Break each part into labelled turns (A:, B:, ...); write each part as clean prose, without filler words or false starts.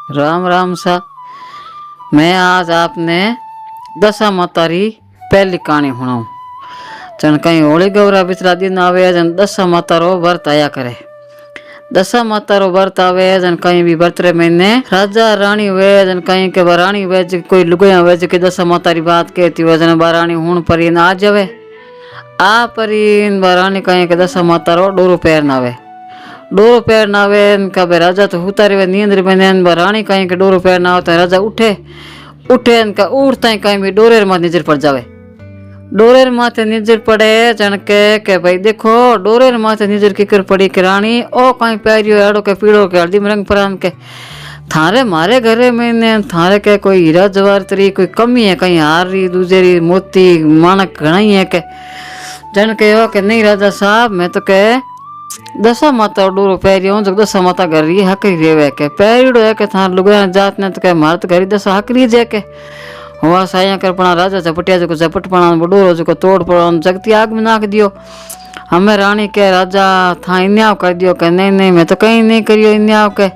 A: राम राम सा। मैं आज आपने दशा मातारी पहली कहानी सुनाऊं। जन कहीं होली गौरा बिचरा दिन आवे जन दशा माता रो व्रत आया करे। दशा माता रो व्रत आवे जन कहीं भी बर्तरे महीने राजा रानी हुए जन कहीं के रानी हुए कोई लुगाया हुए जो दशा माता री बात कहती हुए जन रानी हूं परी आ जावे आ परी रानी कहीं के दशा माता रो डोरो पैर ना आवे। डोरो पैर ना आवे इनका भाई राजा तो उतारे हुए नींद में रानी कहीं के डोरो पैर ना होता राजा उठे उठे इनका उठता ही कहीं भी डोरेर माथे नजर पड़ जावे। डोरेर माथे नजर पड़े जन के भाई देखो डोरेर माथे नजर किकर पड़ी कि रानी ओ कहीं पैरियो एड़ो के पीड़ो के हल्दी में रंग परान के थारे मारे घरे में ने थारे के कोई हीरा जवाहरतरी कोई कमी है कहीं हार री दूजेरी मोती मानक घना ही है के जन के नहीं राजा साहब मैं तो के दशा माता डोरो पैरियो जो दशा माता घर रही हकरी रेवे के पैरियो है के थार लुगाया जात ने तो के मार तो घरी दशा हकरी जे के हुआ साया कर पड़ा राजा झपटिया जो झपट पड़ा डोरो जो तोड़ पड़ा जगती आग में नाक दियो। हमें रानी के राजा था इन्याव कर दियो के नहीं मैं तो कहीं नहीं करियो इन्याव के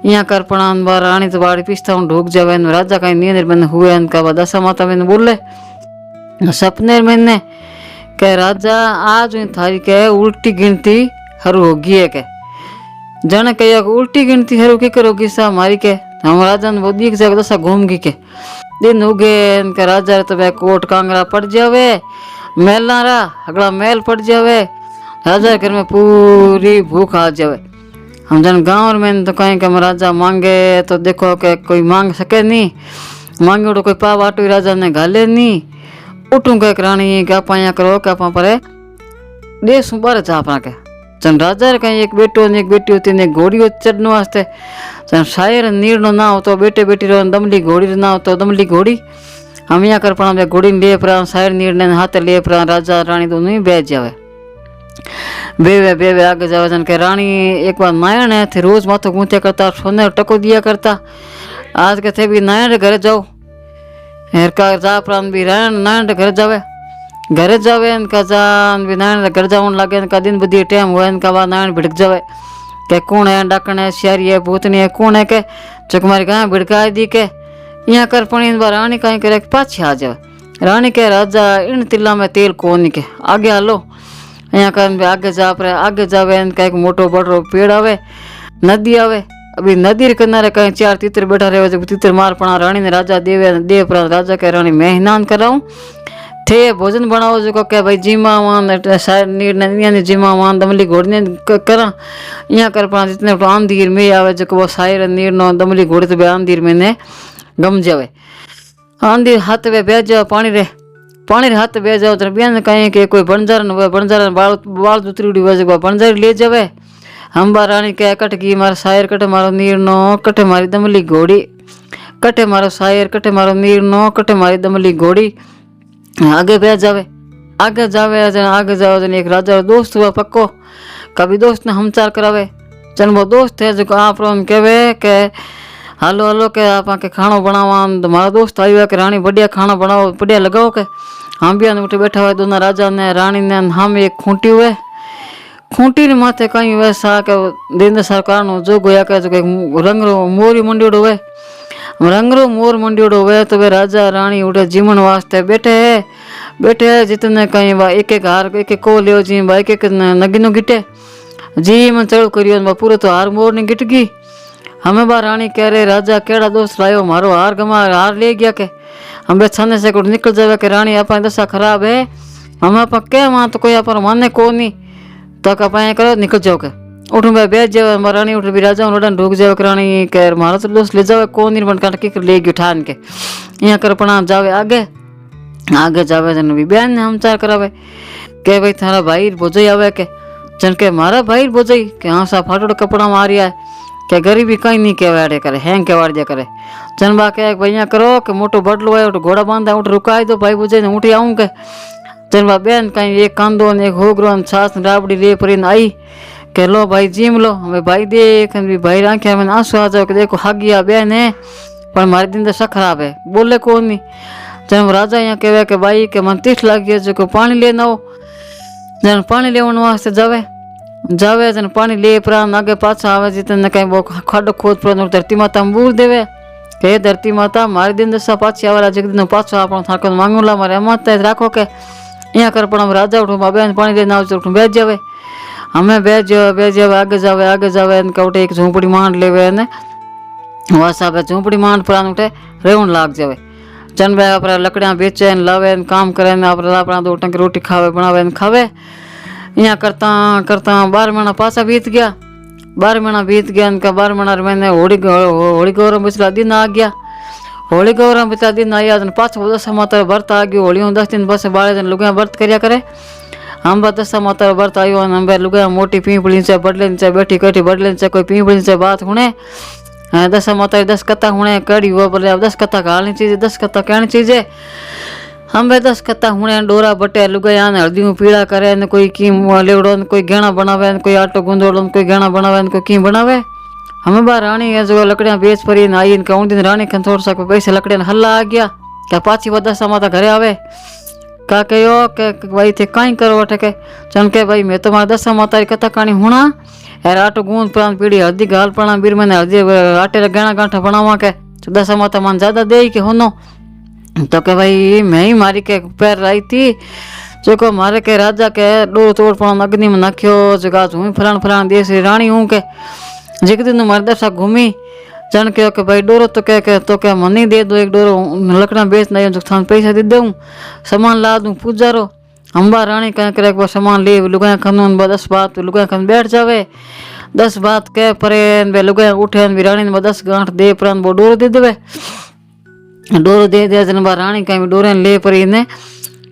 A: यहाँ कर पड़ा बार रानी तो बाड़ी पिस्ता ढूक जावे राजा कहीं नींद बंद हुए इनका दशा माता मैंने बोले सपने मैंने के राजा आज थारी के उल्टी गिनती हरू होगी है के जन के उल्टी गिनती हरू की करोगी सा मारी के हम राजा ने वो दीख जाएगा दशा घूमगी के दिन उगे इनका राजा तो वह कोट कांगरा पड़ जावे मेला रा अगला मेल पड़ जावे राजा घर में पूरी भूख आ जावे। हम जन गाँव में तो कहीं के राजा मांगे तो देखो के कोई मांग सके नहीं मांगे उठो कोई पाव आटो राजा ने गाले नहीं उठूं के रानी क्या पाया करो क्या पा परे देश बारे जा अपना के जन राजा कहीं एक बेटो ने एक बेटी होती ने घोड़ी चढ़ने वास्ते जन शायर नीर ना हो तो बेटे बेटी रो दमली घोड़ी ना हो तो दमली घोड़ी हम यहाँ कर पड़ा घोड़ी ले पड़ा शायर नीर ने हाथ ले पड़ा राजा रानी दोनों ही बैठ जावे बेवे आगे जावे जन के रानी एक बार नायण है थे रोज माथो गूंथ्या करता सोने टको दिया करता आज के थे भी नायण घर जाओ हेरका जा प्राण भी नायण घर जावे इनका जान भी नायण घर जावन लगे इनका दिन बदी टाइम हुआ इनका बाद नायण भिड़क जावे के कौन है डाकण है सियारी है भूतनी है कौन है के चकमारी कहाँ भिड़का दी के यहाँ कर पड़ी इन बार रानी कहीं करे पाछे आ जावे रानी के राजा इन तिल्ला में तेल कौन के आगे हालो यहाँ कर आगे जावे इनका एक मोटो बड़ो पेड़ आवे नदी आवे अभी नदी के किनारे कहीं चार तीतर बैठा रहे जो तीतर मार पड़ा रानी ने राजा देव पर राजा के रानी मैं स्नान कराऊं थे भोजन बनाओ जो क्या भाई जीमा मान शायर नीर जीमा मान दमली घोड़ी ने करा यहाँ कर पड़ा जितने आंधीर में आवे जो वो शायर नीर नो दमली घोड़ी तो आंधीर में ने गम जावे आंधीर हाथ वे बेच जाओ पानी रे हाथ बेच जाओ तो बेन कहीं के कोई बंजार हुए बंजार बाल दूतरी उड़ी हुए जो बंजार ले जावे हम बा रानी के कट गई मारो शायर कटे मारो नीर नो कटे मारी दमली घोड़ी कटे मारो शायर कटे मारो नीर नो कटे मारी दमली घोड़ी आगे बैठ जावे आगे जाओ जन एक राजा दोस्त हुआ पक्को कभी दोस्त ने हमचार करावे जन वो दोस्त है जो आप कहवे के हालो के आप के खानो बनावा तो मारा दोस्त आई हुआ कि रानी बढ़िया खाना बनाओ बढ़िया लगाओ के हम भी उठे बैठा हुआ दोनों राजा ने रानी ने हम एक खूंटी हुए खूंटी ने माथे कहीं वैसा के दिन सरकार नो जो गोया के जो रंगरो मोरी मंडियोड़ो हुए रंगरो मोर मंडियोड़ो हुए तो वे राजा रानी उठे जीवन वास्ते बैठे जितने कहीं बा एक हार एक को लियो जी बा एक नगिनो गिटे जी मन चढ़ करियो पूरे तो हार मोर ने गिट गई हमें बा रानी कह रहे राजा केड़ा दोस्त लायो मारो हार हार ले गया के हम छाने से कुछ निकल जावे के रानी अपनी दशा खराब है हमें आप क्या वहाँ तो कोई आप माने को नहीं तो आप करो निकल जाओ के उठ में बैठ जाओ रानी उठ भी राजा उड़न ढूक जाओ रानी कह मारो तो दोस्त ले जाओ को नहीं बन काट ले गयो ठान के यहाँ कर पड़ा जावे आगे जावे जन भी बहन ने हम चार करावे के भाई थारा भाई बोझई आवे के जन के मारा भाई बोझई के हाँ सा फाटो कपड़ा मारिया के गरीबी कहीं नहीं कहवाड़े करे हैंग कहवाड़ दिया करे जन बा के भैया करो कि मोटो बटलो है घोड़ा बांधा उठ रुकाई दो भाई बोझई ने उठी आऊँ के जन बा बहन कहीं एक कांदो ने एक होगरो छाछ राबड़ी ले पर आई के लो भाई जीम लो हमें भाई देख भी भाई आंखें में आंसू आ जाओ कि देखो हागिया बहन है पर हमारे दिन दशा खराब है बोले कौन नहीं जन राजा यहाँ कहवे के भाई के मन तीठ लग गया जो पानी लेना हो जन पानी लेवन वास्ते जावे जावे जन पानी ले प्राण आगे पाछा आवे जितने कहीं वो खाडो खोद पर धरती माता में बूर देवे के हे धरती माता मारी दिन दशा पाछी आवेला जग दिन पाछो आपणो थाको मांगूला मारे अमत राखो के अँ कर पण राजा उठू बेन पानी लेने आवे उठू बेच जावे हमें बेच जावे आगे जावे कवटे एक झूंपड़ी मांड लेवे ने वासा झूंपड़ी मांड प्राण उठे रेवण लाग जावे चन भाई अपना लकड़ियाँ बेचे लावे काम करे अपना 2 टंकी रोटी खावे बनावे खावे। यहाँ करता करता 12 महीना पासा बीत गया। 12 महीना बीत गया इनका 12 महीना मैंने होली गौरव पिछला दिन आ गया। होली गौरव पिछला दिन आया पाछो 10 माता व्रत आ गयो। होली 10 दिन बस 12 दिन लुगाया व्रत करया करे। हम 10 माता व्रत आयो हम लुगाया मोटी पीपली से बदले नीचे बैठी कठी बदले नीचे कोई पीपली से बात हुने 10 माता 10 कथा हुने कड़ी वो बोले 10 कथा गालनी चीज 10 कथा कहनी चीज हम 10 कथा हुने डोरा बटे लुगाया ने हल्दी पीड़ा करे ने कोई की लेवड़ो ने कोई गहना बनावे ने कोई आटो गुंदोड़ो ने कोई गहना बनावे ने कोई की बनावे। हमें बार रानी है जो लकड़ियाँ बेच पड़ी न आई इनका दिन रानी खन थोड़ा सा पैसे लकड़ियाँ हल्ला आ गया क्या पाछी वो 10 माता घरे आवे का कहो के भाई थे कहीं करो अठे के चन के भाई मैं तुम्हारे 10 माता की कथा कहानी हुना यार आटो गूंद प्राण पीड़ी हल्दी गाल पड़ा बीर मैंने हल्दी आटे गहना गांठा बनावा के 10 माता मन ज्यादा दे के होनो तो के भाई मैं ही मारी के पैर आई थी जो को मारे के राजा के डोर तोड़ पड़ा अग्नि में नाख्यो जगह हूँ फलाण देश रानी हूँ के जिक दिन मारे दशा घूमी जन के भाई डोरो तो क्या मन ही दे दो एक डोरो लकड़ा बेच नहीं जो थान पैसा दे दूँ सामान ला दूँ पूजारो अम्बा रानी कह करे वो सामान ले लुगाया खन 10 बात लुगाया खन बैठ जावे 10 बात के परे लुगाया उठे रानी ने 10 गांठ दे प्रान वो डोरो दे देवे डोरो दे दिया जन बा रानी कहीं डोरे ले परी ने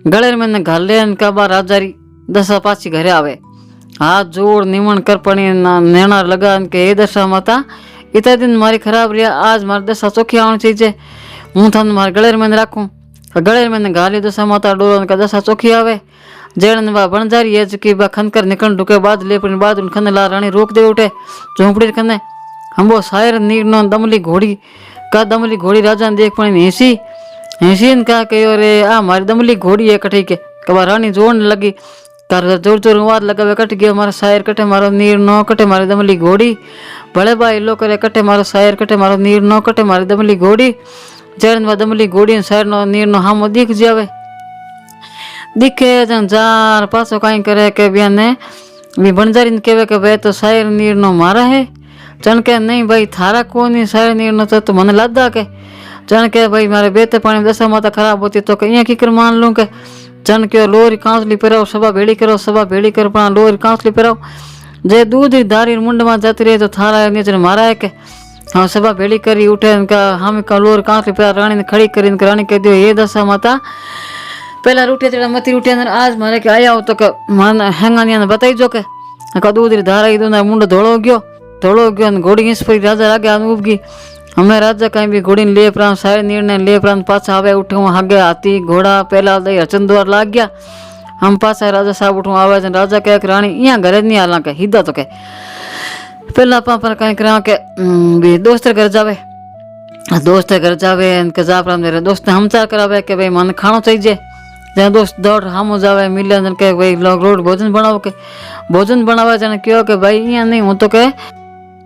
A: गले में घाल ले का बा राजारी 10 पाछी घरे आवे हाथ जोड़ निमन कर पड़ी नैना लगा के हे 10 माता इतना दिन मारी खराब रहा आज मारी 10 चौखी आनी चाहिए हूँ थान मारे गले में राखूँ गले में घाली 10 माता डोरो का 10 चौखी आवे जेड़न बा बन जा रही है कि बा खनकर निकल ढुके बाद ले पड़ी बाद खन ला रानी रोक दे उठे झोंपड़ी खने हम वो शायर नीर नो दमली घोड़ी का दमली घोड़ी राजा ने देख पड़ी हेसी का कहो रे आ मारी दमली घोड़ी है कठी के कबा रानी जोड़ने लगी कर जोर जोर वाद लगा कट गया मारा शायर कटे मारो नीर नो कटे मारी दमली घोड़ी बड़े भाई लो करे कटे मारो शायर कटे मारो नीर नो कटे मारी दमली घोड़ी जैन बा दमली घोड़ी शायर नो नीर नो हामो दिख जावे दिखे जन जार पासो कहीं करे के बियाने भी बनजारी कहवे के भाई तो शायर नीर नो मारा है चन के नहीं भाई थारा कोनी शायर नीर नो तो मन लादा के चन के भाई मारे बेते पानी 10 माता खराब होती तो कहीं की कर मान लूँ के चन के लोरी कांसली पिराओ सभा भेड़ी करो पा लोरी कांसली पिराओ जे दूध धारी मुंड में जाती रहे तो थारा नीचे मारा है के हाँ सभा भेड़ी करी उठे इनका हम का लोरी कांसली पिरा रानी ने खड़ी करी रानी कह दियो ये 10 माता पहला रूठे तेरा मती रूठे आज मारे के आया हो तो मन हेंगानिया ने बताई जो के दूध धारा इधर मुंड धोड़ो गयो घोड़ी इस पर राजा आगे उबगी हमें राजा कहीं भी घोड़ी ले प्राण सारे निर्णय ले प्राण पाछा आवे उठूँ आगे हाथी घोड़ा पहला दई हचन द्वार लाग गया हम पाछा राजा साहब उठूँ आवे राजा कह रानी यहाँ घरे नहीं आला के हिदा तो के पहला पापा कहीं करा के भी दोस्त घर जावे इनके जा प्राण मेरे दोस्त हमचार करावे के भाई मन खानो चाहिए जहाँ दोस्त दौड़ हम जावे मिले जन के भाई लोग रोड भोजन बनावे जन क्यों के भाई यहाँ नहीं हूँ तो के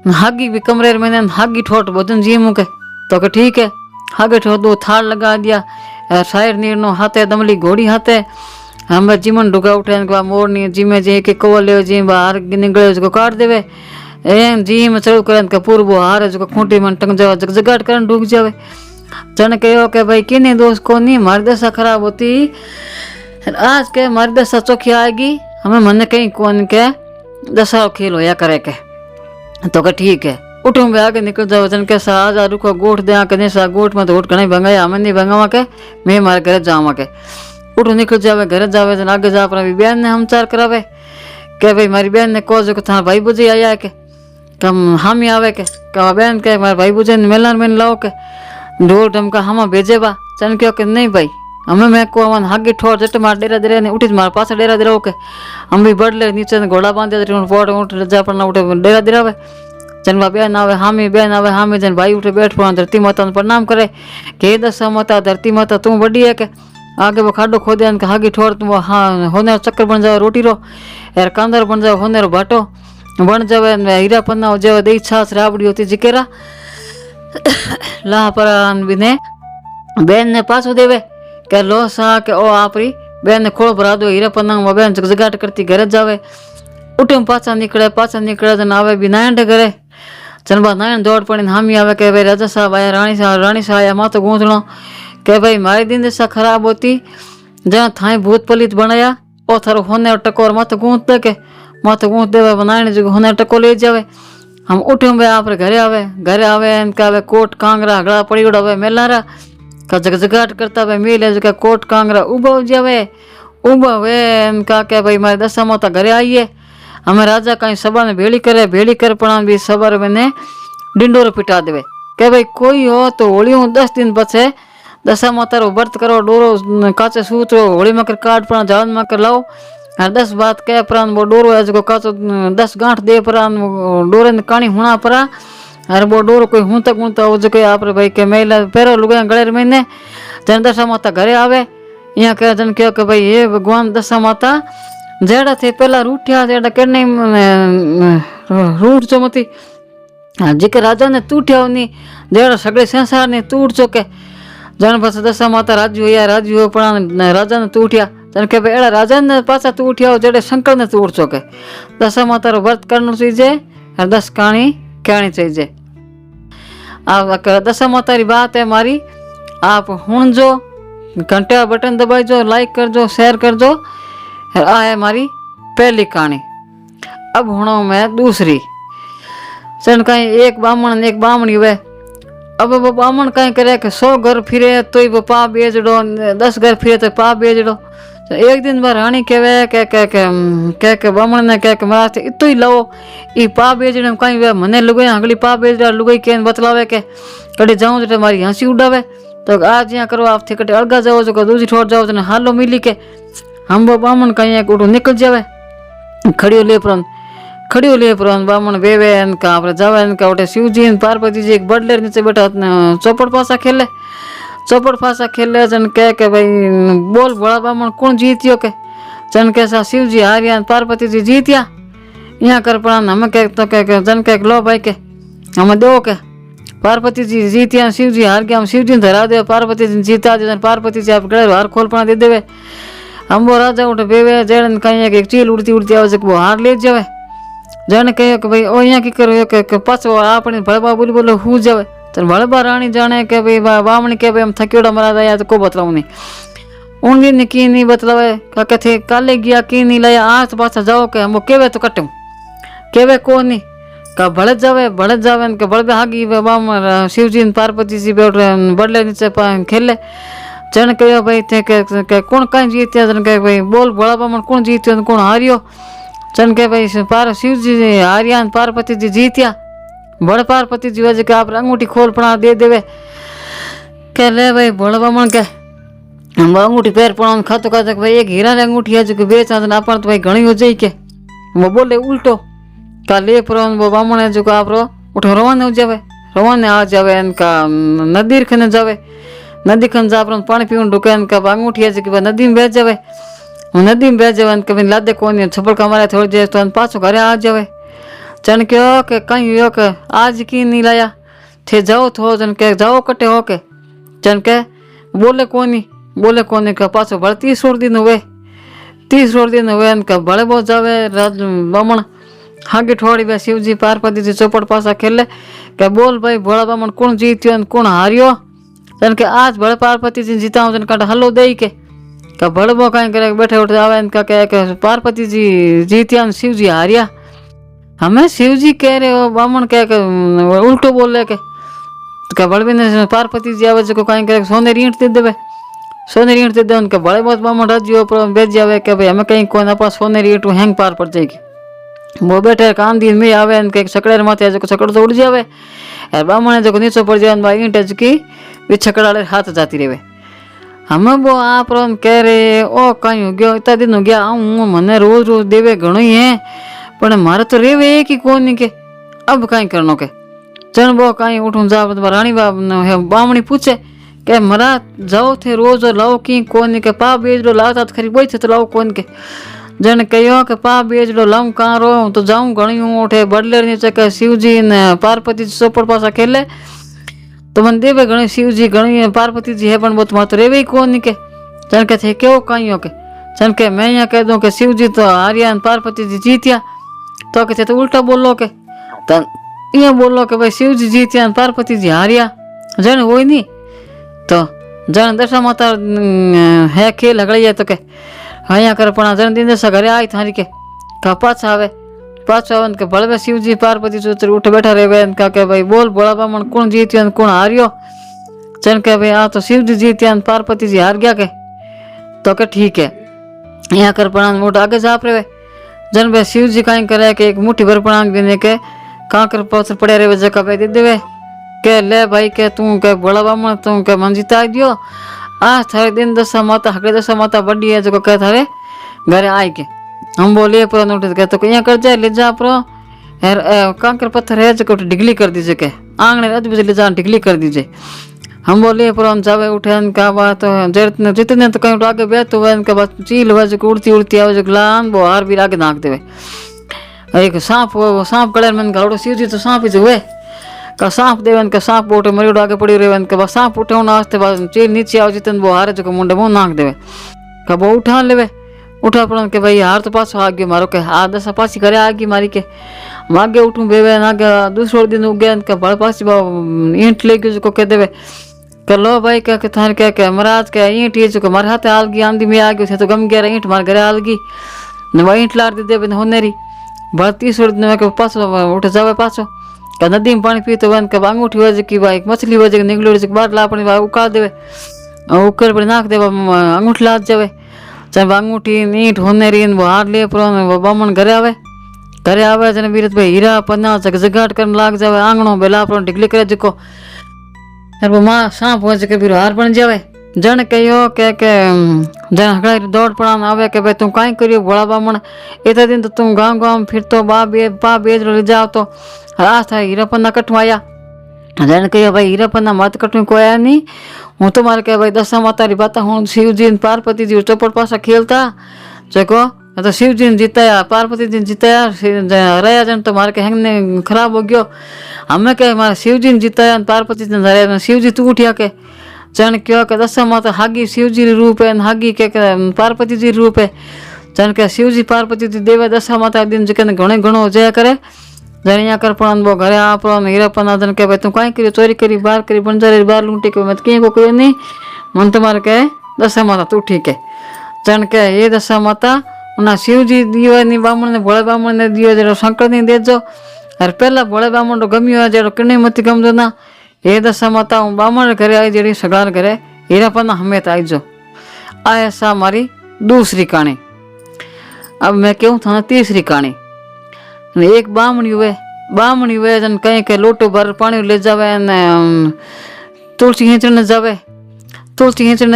A: हागी भी कमरे में हागी ठोट भोजन जी मुके तो के ठीक है हागे ठोट 2 थाल लगा दिया शायर नीर नो हाथे दमली घोड़ी हाथे हम जीमन ढुका उठे मोरनी जीमे जी के कवल जी बाहर निकले जो काट देवे एम जी में चढ़ू करे का पूर्वो हारे जो खूंटी में टंग जावे जगजगाट कर ढूक जावे जन कहो के भाई किन्नी दोस्त को नहीं मारी दशा खराब होती आज के मारी दशा चौखी आएगी हमें मन कहीं कौन के दशा खेल होया करे के तो का ठीक है उठूँ भी आगे निकल जाओ जन के साजा रुको गोठ दे कने सा गोठ में तो उठ कहीं भंगाया हमें नहीं भंगावा के मैं मारे घर जावा के उठो निकल जावे घर जावे जन आगे जा अपना बहन ने हमचार करावे के भाई मारी बहन ने कहो जो कि थारा भाई बुझे आया के कम हम ही आवे के कहा बहन के मारे भाई बुझे मेलन में लाओ के ढोल ढमका हम भेजे बा चन क्यों के नहीं भाई हमें मैं को अमन हागी ठोर जट मार डेरा दे ने उठी मार पास डेरा दे के हम भी बढ़ले नीचे घोड़ा बांधे पोट उठ जा पर उठे डेरा दिरावे जन बहन आवे हामी बहन आवे हामी जन भाई उठे बैठ पड़ा धरती माता प्रणाम करे के 10 माता धरती माता तू बड़ी है के आगे वो खाडो खोदे हागी ठोर तुम हाँ होने चक्कर बन जाओ रोटी रो यार कांदर बन जावे होनेरो भाटो बन जावे हीरा पन्ना जेवा दही छाछ राबड़ी होती जिकेरा ला पर बिने बेन ने पाछो देवे के लो सा के ओ आपरी बेन ने खोल भरा दो हीरा पन्ना में बेन जगजगाट करती घरे जावे उठे पाछा निकले जन आवे भी नायण घरे जन बा नायण दौड़ पड़ी हामी आवे के भाई राजा साहब आया रानी साहब आया मातो गूंथणो के भाई मारी दिन दशा खराब होती जहाँ थाई भूत पलित बनाया ओ थारो होने और टकोर मातो गूंथ दे के मातो गूंथ देवे बनाने जो होने टको ले जावे हम उठे भाई आप घरे आवे इनका वे कोट कांगरा गड़ा पड़ी उड़ावे मेलारा का जगजगाट करता वे मेले जो कोट कांगरा उबो जावे उबो वे इनका के भाई मारे दशा माता घरे आइए हमें राजा कहीं सभा ने भेड़ी कर पड़ा भी सबर मैंने डिंडोर पिटा देवे के भाई कोई हो तो होली 10 दिन बचे दशा माता रो व्रत करो डोरो काचे सूत्रो होली मकर काट पड़ा जान मकर लाओ हर 10 बात कह प्राण वो डोरो है जो काचो 10 गांठ दे प्राण डोरे ने काणी हुणा परा हर वो डोरो कोई हूं तक हो जो आप भाई के महिला पैरो लुगाया गले महीने जन दशा माता घरे आवे यहाँ कह जन कहो कि भाई हे भगवान दशा माता जेड़ा थे पहला रूठिया जेड़ा करने रूठ चो मती जिके राजा ने तूठिया उनी जेड़ा सगळे संसार ने तूट चुके जन पास दशा माता राजी हो पड़ा राजा ने तूठिया जन के भाई एड़ा राजा ने पासा तूठिया हो जेड़े शंकर ने तूट चुके दशा माता रो व्रत करनो चाहिए और 10 कहानी कहनी चाहिए आप दशा माता री बात है मारी आप हुण जो घंटा बटन दबाइजो लाइक करजो शेयर करजो आ है हमारी पहली कहानी। अब हूँ मैं दूसरी सन कहीं एक बामण एक बामणी हुए अब वो बामण कहीं करे कि 100 घर फिरे तो ही वो पा बेचड़ो 10 घर फिरे तो पा बेचड़ो तो एक दिन बार रानी कहवे के बामण ने कह के महाराज इतो ही लो ई पा बेचने कहीं वे मने लुगाई अगली पा बेच लुगाई के बतलावे के कड़ी जाऊँ तो मारी हंसी उड़ावे तो आज यहाँ करो आप थे कटे अलगा जाओ जो दूसरी ठोर जाओ तो हालो मिली के हम वो बामण कहीं उठो निकल जावे खड़ियो ले पुरान बामण वेवे इनका आप जावे इनका उठे शिव जी पार्वती जी एक बडलेर नीचे बैठा चौपड़ पासा खेले जन कह के भाई बोल बड़ा बामण कौन जीतियो के जन के सा शिव जी हारिया पार्वती जी जीतिया यहाँ कर पड़ा हमें कह तो कह जन कह लो भाई के हमें दो के पार्वती जी जीतिया शिव जी हार गया हम शिव जी धरा दे पार्वती जी जीता दे पार्वती जी आप गड़े हार खोल पड़ा दे देवे हम वो राजा उठे बेवे जन कहीं एक चील उड़ती आवे वो हार ले जावे जन कहो कि भाई ओ यहाँ की करो के पाछो आपने भड़बा बोलो हूँ जावे तो भड़बा रानी जाने के भाई बामणी के भाई हम थक्योड़ा मरा जाया तो को बतलाऊ नहीं उन दिन की नहीं बतलावे का थे काले गया की नहीं लाया आज पाछा जाओ के हम केवे तो कटूँ केवे को नहीं का भड़त जावे के भड़बे हागी बाम शिव जी पार्वती जी बैठ बड़ले नीचे खेले जन कहो भाई थे के कौन कहीं जीतिया जन कहे भाई बोल बड़ा बामण कौन जीतियो कौन हारियो जन के भाई शिव जी हारिया पार्वती जी जीतिया बड़ पार्वती जी वजह के आप अंगूठी खोल पड़ा दे देवे के ले भाई बड़ बामण के हम अंगूठी पैर पड़ा खातो खाते भाई एक हीरा री अंगूठी है जो बेचा आप तो भाई घनी हो जाए के वो बोले उल्टो का ले पड़ा वो बामण है जो आप उठो रवाना हो जावे रवाना आ जावे इनका नदी खने जावे नदी खन जा पानी पीवन ढुके इनका अंगूठी है जो नदी में बैठ जावे नदी में बैठ जावे कभी लादे कौन छपड़ का मारे थोड़ी देर तो पाछो घरे आ जावे जन कहो के कहीं हो के आज की नहीं लाया थे जाओ थो जन के जाओ कटे हो के जन के बोले कोनी का पाछो भले 30 दिन हुए इनका भले बहुत जावे बामण आगे ठोड़ी वे शिव जी पार्वती जी चौपड़ पासा खेले के बोल भाई भोला बामण कौन जीतियो कौन हारियो जन के आज भले पार्वती जी जीता हूँ जन का हलो दे के का बड़बो कहीं करे बैठे उठे आवे इनका कह पार्वती जी जीतिया शिव जी हारिया हमें शिव जी कह रहे हो बामण कह के उल्टो बोल के का बड़बे ने पार्वती जी आवे जो कहीं करे सोने रींट दे दे उनका बड़े बहुत बामण राजी हो बेच जावे के भाई हमें कहीं कोई ना पास सोने रींट हैंग पार पड़ जाएगी वो बैठे काम दिन में आवे इनके छकड़े माथे जो छकड़ तो उड़ जावे और बामण जो नीचे पड़ जाए ईंट की भी छकड़ा हाथ जाती रहे हमें वो आप कह रहे ओ कहीं हो गया इतना दिन हो गया आऊँ मने रोज देवे घणो ही है पर मारे तो रेवे एक ही कौन के अब कहीं करनो के चल वो कहीं उठूं जा रानी बामणी पूछे के मरा जाओ थे रोज लाओ की कौन के पा बेच लो लाता तो खरी बोई थे तो लाओ कौन के जन कहो कि पा बेजड़ो लम कहाँ रो तो जाऊँ घणी उठे बदलेर नीचे के शिवजी ने पार्वती जी चौपड़ पासा खेले तो मन देवे घणी शिवजी घणी पार्वती जी है पण वो तुम्हारा तो रेवे ही कौन नहीं के जन के थे क्यों कहीं हो के जन के मैं यहाँ कह दूँ कि शिवजी तो हारिया पार्वती जी जीतिया तो कहते तो उल्टा बोलो के तो ये बोलो कि भाई शिवजी जीतिया पार्वती जी हारिया जन वो ही नहीं तो जन दशा माता है खेल हगड़िया तो के हाँ यहाँ कर पण जन दिन दशा घरे आई थारी के का पाछा आवे के बड़वे शिवजी पार्वती जी उठ बैठा रहे का के भाई बोल बोला बामण कौन जीतियो कौन हारियो जन के भाई आ तो शिवजी जीतिया पार्वती जी हार गया के तो के ठीक है यहाँ कर पण मोट आगे जा रहे जन भाई शिवजी कहीं करे कि एक मुट्ठी भर पणांग देने के कांकर पत्थर पड़े रहे जगह पे दे देवे के ले भाई के तू के बोला बामण तू के मन जीता दियो आ थारे दिन दशा माता हकड़े दशा माता बड़ी है जो कह थारे घरे आई के हम बोलिए पर नोट के तो यहाँ कर जाए ले जा पर कांकर पत्थर है जो डिगली कर दीजिए के आंगने अज बजे ले जा डिगली कर दीजिए हम बोलिए पर हम जावे उठे इनका बात जितने तो कहीं आगे बैठ तो इनका बात चील हुआ जो उड़ती उड़ती आवे जो लान वो हार भी आगे नाक देवे एक सांप कड़े मन घाड़ो शिव जी तो सांप ही जो हुए का सांप देवे इनका सांप बोटे मरीडो आगे पड़ी रहे इनका बस सांप उठे नाचते बाद चील नीचे आओ जितने वो हारे जो मुंडे मुँह नाक देवे का वो उठा लेवे उठा पड़ के भाई हार तो पासो आ गयो मारो के आ दशा पासी करे आ गई मारी के आगे उठूँ बेवे आगे दूसरो दिन उगे इनका बड़ पासी ईंट ले गयो जो कह देवे कर लो भाई क्या के थार क्या क्या महाराज क्या ईंट ये जो मारे हाथे आल गई आंधी में आ गई थे तो गम गया ईंट मार घरे आल गई ने वह ईंट लार दी दे होनेरी बड़ा 30 दिन के पासो उठे जावे पासो का नदी में पानी पी तो वन के अंगूठी वजह की भाई मछली वजह निकलो बाहर ला अपनी उकाल देवे उकर पर नाक देवा अंगूठी लाद जावे चाहे अंगूठी ईंट होनेरी वो हार ले पर बामण घरे आवे जने बीरत भाई हीरा पन्ना जगजगाट करने लाग जावे आंगणो बेला पर ढिगली करे जको वो माँ सांप हो जके भी हार बन जावे जन कहो के जन हकड़ा दौड़ पड़ान आवे के भाई तू कहीं करियो भोला बामण इतना दिन तो तुम गाँव गाँव फिर तो पा बेच ले जाओ तो रास था हीरा पन्ना कटवाया जन कहो भाई हीरा पन्ना मत कटू को आया नहीं हूँ तो मारे कह भाई दशा माता री बात हूँ शिव जी पार्वती जी चौपड़ पासा खेलता जको तो शिव जी ने जीताया पार्वती जी ने जीताया रहा जन तो मारे के हैंग खराब हो गयो हमें कहे मारे शिव जी ने जीताया पार्वती जी ने हराया शिव जी तू उठिया के जन क्यों के दशा माता हागी शिव जी रूप है हागी के पार्वती जी रूप है जन के शिव जी पार्वती जी देवे दशा माता दिन जो घणे घणो जया करे जन यहाँ कर पण वो घरे आप हीरा पन्ना जन के भाई तू कहीं करियो चोरी करी बार करी बंजारी बार लूटी के मत कहीं को करियो नहीं मन तुम्हारे कहे दशा माता तू ठीक है जन के ये दशा माता उन्हें शिव जी दियो नहीं बामण ने भोले बामण ने दियो जो शंकर नहीं देजो अरे पहला भोले बामण तो गम्यो है जो किन्ने मत गमजो ना ये दशा माता हूँ बामण घरे आई जड़ी सगार घरे हीरा पन्ना हमें आईजो आया सा हमारी दूसरी कहानी। अब मैं कहूँ था तीसरी कहानी। एक बामणी हुए जन कहीं के लोटो भर पानी ले जावे ने तुलसी खींचने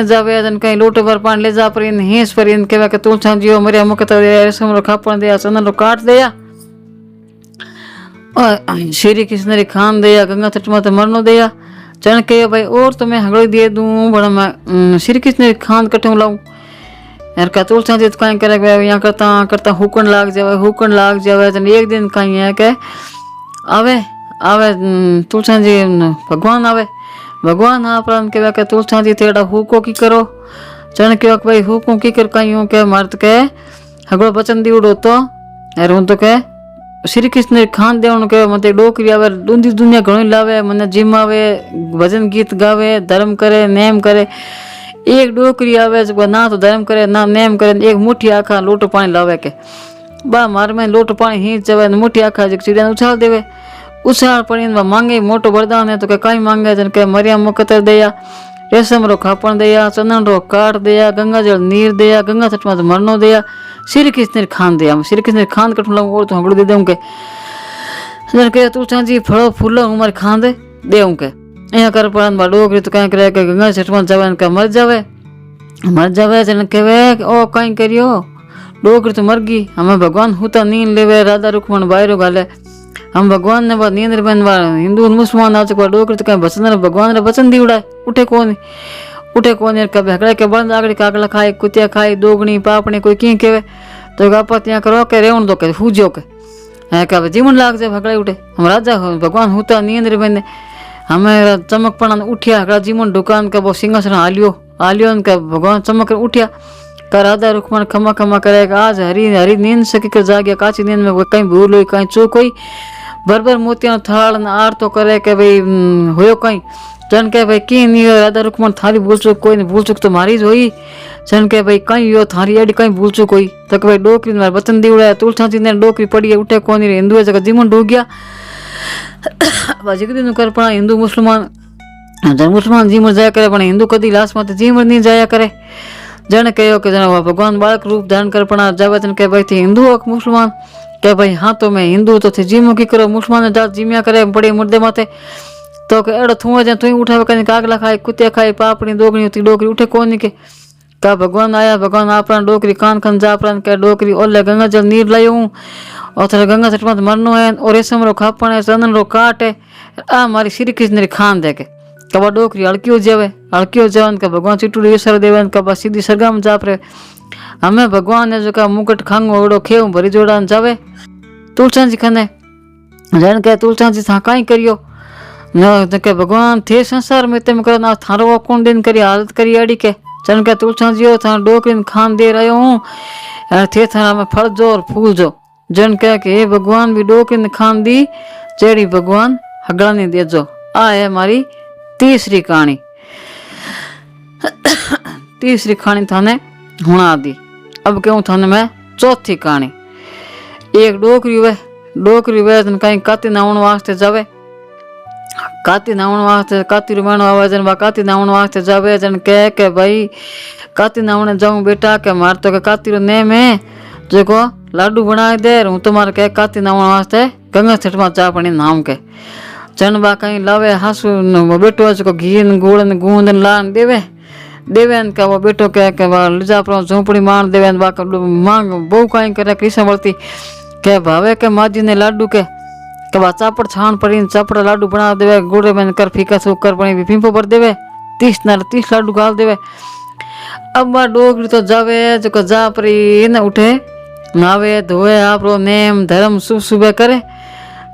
A: जावे जन कहीं लोटो भर पानी ले जा पर इन हेस पर इन कहवा के तुलसा जियो मरिया मुकत रेशम रो खापण दिया चंदन रो काट दिया और श्री कृष्ण री खान दिया गंगा तट में मरनो दिया जन कहो भाई और तो मैं हगड़ी दे दूँ बड़ा मैं श्री कृष्ण री खान कटूँ लाऊं यार का तुलसा जी कहीं करे यहाँ करता हुकन लाग जावे जन एक दिन कहीं है के आवे तुलसा जी भगवान आप के के तुलसा जी तेरा हुको की करो जन के भाई हुको की कर कहीं हूँ के मर्द के हगड़ो बचन दी उड़ो तो यार हूँ तो के श्री कृष्ण खान देवण के मत डोकरी आवे दूंधी दुनिया घणो लावे मन जिम आवे भजन गीत गावे धर्म करे नेम करे एक डोकरी आवे जो ना तो धर्म करे ना नेम करे एक मुट्ठी आखा लोटो पानी लावे के बा मार में लोटो पानी हींच जावे मुट्ठी आखा जो चिड़िया उछाल देवे उछाल पड़ी मांगे मोटो वरदान है तो के कहीं मांगे जन के मरिया मुकतर दिया रेशम रो खापण दिया चंदन रो काट दिया गंगा जल नीर दिया गंगा तट में मरनो दिया श्री कृष्ण खान दिया श्री कृष्ण खान कट लाऊं और तो हगड़ू दे दूँ के जन के तुलसा जी फलो फूलो हमारे खान दे देऊँ के यहाँ कर पड़न बा डोकरी तो कहीं करे के गंगा तट में जावे इनका मर जावे जन के ओ कहीं करियो डोकरी तो मर गई हमें भगवान हुता नींद लेवे राधा रुक्मण बायरो गाले हम भगवान ने बात नींद बन हिंदू मुसलमान आ चुका डोकरी तो कहीं बचन भगवान ने बचन दी उड़ाए उठे कौन कभी हकड़े के बंद आगड़ी काकड़ा खाए कुतिया खाए दोगणी पापड़ी कोई क्यों कहे तो आपा ત્યાં કરો કે રેવણ દો કે હુજો કે હે કે હવે જીવન લાગજે ભગડાઈ ઉઠે हम राजा भगवान होता नींद में हमें चमकपण उठिया हकड़ा जीवन दुकान का वो सिंहासन आलियो का भगवान चमक उठिया का राधा रुक्मण खमा खमा करे आज हरी हरी नींद से कर जाग्या काची नींद में कहीं भूल हुई कहीं चूक हुई बरबर मोतिया थाल आर तो करे के भाई होयो कहीं जन के भाई की नहीं राधा रुक्मण थारी भूल चूक कोई नहीं भूल चूक तो मारी ज हुई जन के भाई कहीं यो थारी एडी कहीं भूल चूक हुई तो भाई डोकरी मारे बतन दीवड़ा तुलसा जी ने डोकरी पड़ी उठे कोनी हिंदू जगह जीवन डूब गया जगदी कर पण हिंदू मुसलमान मुसलमान जीवन जाया करे पण हिंदू कदी लाश माते जीवन नहीं जाया करे जन कहो कि जन भगवान बालक रूप धारण कर पण जावे जन के भाई थी हिंदू हो मुसलमान के भाई हाँ तो मैं हिंदू तो थी जीमो की करो मुसलमान जात जीमिया करे बड़े मुर्दे माथे तो के एड़ो थुआ जा तुई उठावे कने कागला खाए कुत्ते खाए पापड़ी दोगणी होती डोकरी उठे कोनी के का भगवान आया भगवान आपरा डोकरी कान खन जापरा के डोकरी ओले गंगा जल नीर लायो और गंगा तट में मरनो है और रेशम रो खापण है चंदन रो काट है आ मारी श्री कृष्ण री खान दे के कबा डोकरी हड़की हो जावे का भगवान चिटूड़ी ईश्वर देवन कबा सीधी सरगा में जाप रहे हमें भगवान ने जो का मुकुट खांगो ओड़ो खेव भरी जोड़ान जावे तुलसा जी खने जन के तुलसा जी था काई करियो न के भगवान थे संसार में तेम कर ना थारो कौन दिन करी हालत करी अड़ी के जन के तुलसा जी था डोकरी खान दे रहो हूं थे थारा में फल जो और फूल जो जन कह के भगवान भी डोकरी खान दी जेड़ी भगवान हगड़ा ने दे जो आ है हमारी तीसरी कहानी तीसरी कहानी थाने हुणा दी अब कहूँ थाने मैं चौथी कहानी एक डोकरी वे तन कहीं काती नावण वास्ते जावे काती नावण वास्ते काती रुमाण आवे जन बा काती नावण वास्ते जावे जन कह के भाई काती नावण जाऊं बेटा के मार तो के काती रो नेम है जो लाडू बना दे हूँ तुम्हारे कह काती नावण वास्ते गंगा छठ में चा पड़ी नाम के जन बा कहीं लावे हासू बेटो जो घी गुड़ गूंद लान देवे का वो बेटो कह के लिजा पर झोंपड़ी मार देवे बा मांग बहु कहीं करे कृष्ण बोलती के भावे के माजी ने लाडू के बा चापड़ छान पड़ी चापड़ लाडू बना देवे गुड़ में कर फीका सूख कर पड़ी पीपो पर देवे 30 लाडू गाल देवे अब बा डोगरी तो जावे जो जा परी न उठे नावे धोए आपरो नेम धर्म सुबह करे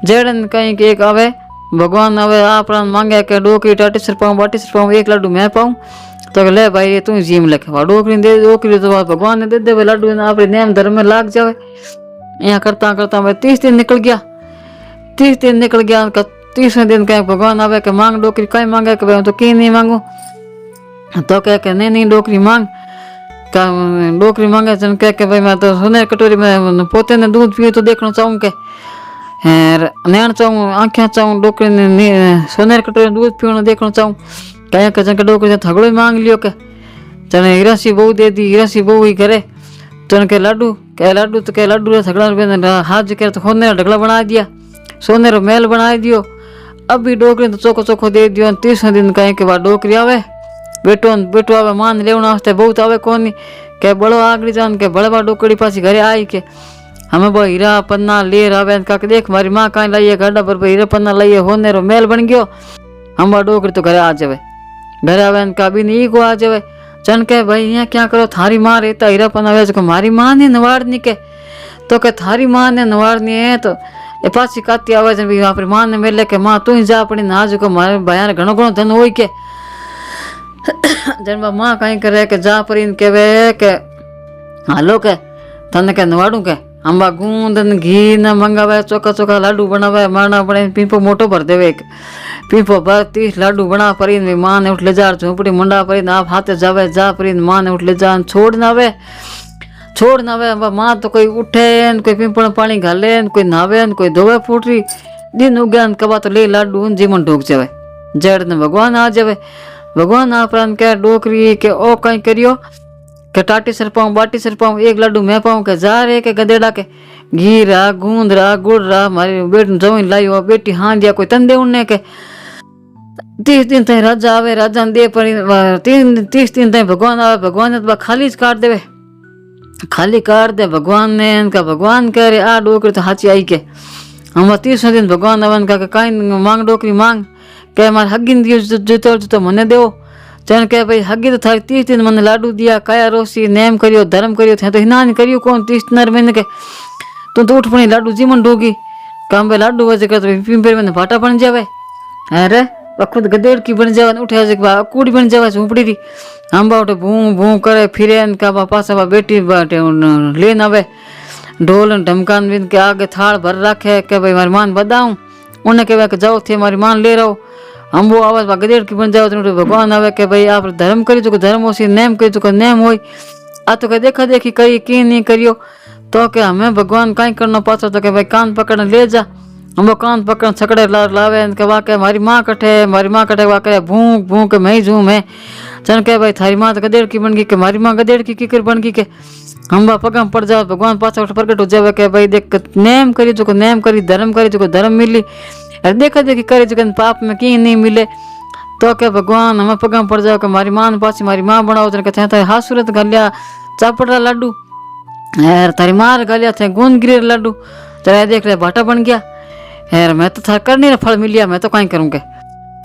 A: जेड़न कहीं के एक आवे भगवान आवे आपरा मांगे के डोकरी टाटी सर पाऊं बाटी सर पाऊं एक लाडू मैं पाऊं तो ले भाई तू जीम लेके डोकरी दे डोकरी तो भगवान ने दे दे लाडू आपरे नेम धर्म में लाग जावे यहाँ करता करता मैं 30 दिन निकल गया 30वें दिन कह भगवान आवे के मांग डोकरी कहीं मांगे के तो कहीं नहीं मांगू तो कह के नहीं डोकरी मांग का डोकरी मांगे जन कह के भाई मैं तो सोने कटोरी में पोते ने दूध पिए तो देखना चाहूँ के नैन चाहूँ आँखें चाहूँ डोकरी ने सोने कटोरी दूध पीना देखना चाहूँ कहीं के जन के डोकरी थगड़ो मांग लियो के जन हिरासी बहू दे दी हिरासी बहू ही करे जन के लाडू तो के लाडू थगड़ा हाथ के तो सोने ढगला बना दिया सोने रो महल बना दियो अब भी डोकरी तो चोखो चोखो दे दियो 30वें दिन कहीं के बाद डोकरी आवे बेटो आवे मान लेवना वास्ते बहुत आवे कोनी के बड़ो आगड़ी जान के बड़वा डोकरी पासी घरे आई के हमें वो हीरा पन्ना ले आवे का देख मारी माँ कहीं लाइए गाड़ा पर हीरा पन्ना लाइए होने रो मेल बन गयो हम डोकरी तो घरे आ जावे घरे आवे का भी नहीं को आ जावे जन के भाई यहाँ क्या करो थारी माँ रहता हीरा पन्ना वे जो मारी माँ ने नवाड़नी के तो के थारी माँ ने नवाड़नी है तो ए पासी काती आवे जन भी अपनी माँ ने मिले के माँ तू ही जा अपनी ना जो मारे भैया घणो घणो धन हो के जन माँ कहीं करे के जा पर इन के वे के हालो के तने के नवाड़ू के अंबा गूंद घी न मंगावे चोखा चोखा लाडू बनावे मारना बने पीपो मोटो भर देवे पीपो भर 30 लाडू बना परी माँ ने उठ ले जा झोपड़ी मुंडा परी आप हाथे जावे जा परी माँ ने उठ ले जा छोड़ ना वे माँ तो कोई उठे कोई पीपड़ पानी घाले कोई नहावे कोई धोवे फूटरी दिन उगे कबा तो ले लाडू जीवन ढूक जावे जड़ ने भगवान आ जावे भगवान आपन के डोकरी के ओ कहीं करियो के टाटी सर पाऊं बाटी सर पाऊं एक लाडू मैं पाऊं के जा रे के गदेड़ा के घी रहा गूंद रहा गुड़ रहा मारी बेट जो लाई हो बेटी हाँ दिया कोई तंदे उड़ने के 30 दिन तक राजा आवे राजा दे पर 30 दिन तक भगवान आवे भगवान ने तो खाली काट देवे खाली काट दे भगवान ने इनका भगवान कह रहे आ डोकरी तो हाची आई के हम 30वें दिन भगवान आवन का कहीं मांग डोकरी मांग के मारे हगिन दियो जो तो मने देवो चण के भाई हगी तो थारी 30 दिन मन लाडू दिया काया रोसी नेम करियो धर्म करियो थे तो हिनान करियो कौन 30 नर मैंने के तू तो उठ पड़ी लाडू जीवन डोगी काम बे लाडू वजह कर तो पिंपर में भाटा बन जावे अरे खुद गदेड़ की बन जावे उठे कूड़ी बन जावे झूपड़ी री हम उठे भूं भूं करे फिरे का पास बेटी बाटे लेन आवे ढोल ढमकान बिन के आगे थाल भर रखे के भाई मारी मान बदाऊं उन्हें कहे कि जाओ थे मारी मान ले रहो हम वो आवाज गदेड़ की बन जाओ तो भगवान आवे के भाई आप धर्म करी चुको धर्म हो सी नेम करी चुको नेम हो आ तो कह देखा देखी करी की नहीं करियो तो के हमें भगवान कहीं करना पाछो तो के भाई कान पकड़ ले जा हम कान पकड़ छकड़े लावे के वाके मारी माँ कटे वाके भूं भूं के मैं झूं मैं चन के भाई थारी माँ तो गदेड़ की बन गई के मारी माँ गदेड़ की कर बन गई के हम बा पगा पड़ जाओ भगवान पाछा प्रकट हो जावे के भाई देख नेम करी जो नेम करी धर्म करी जो धर्म मिली अरे देखा देखी करे जो पाप में की नहीं मिले तो क्या भगवान हमें पगा पड़ जाओ कि मारी माँ पाछी मारी माँ बनाओ तो कहते हाथ सूरत गलिया चापड़ा लाडू यार थारी मार गलिया थे गुंद गिरे लाडू तेरा देख ले भाटा बन गया यार मैं तो था कर नहीं रहा फल मिल गया मैं तो कहीं करूँगा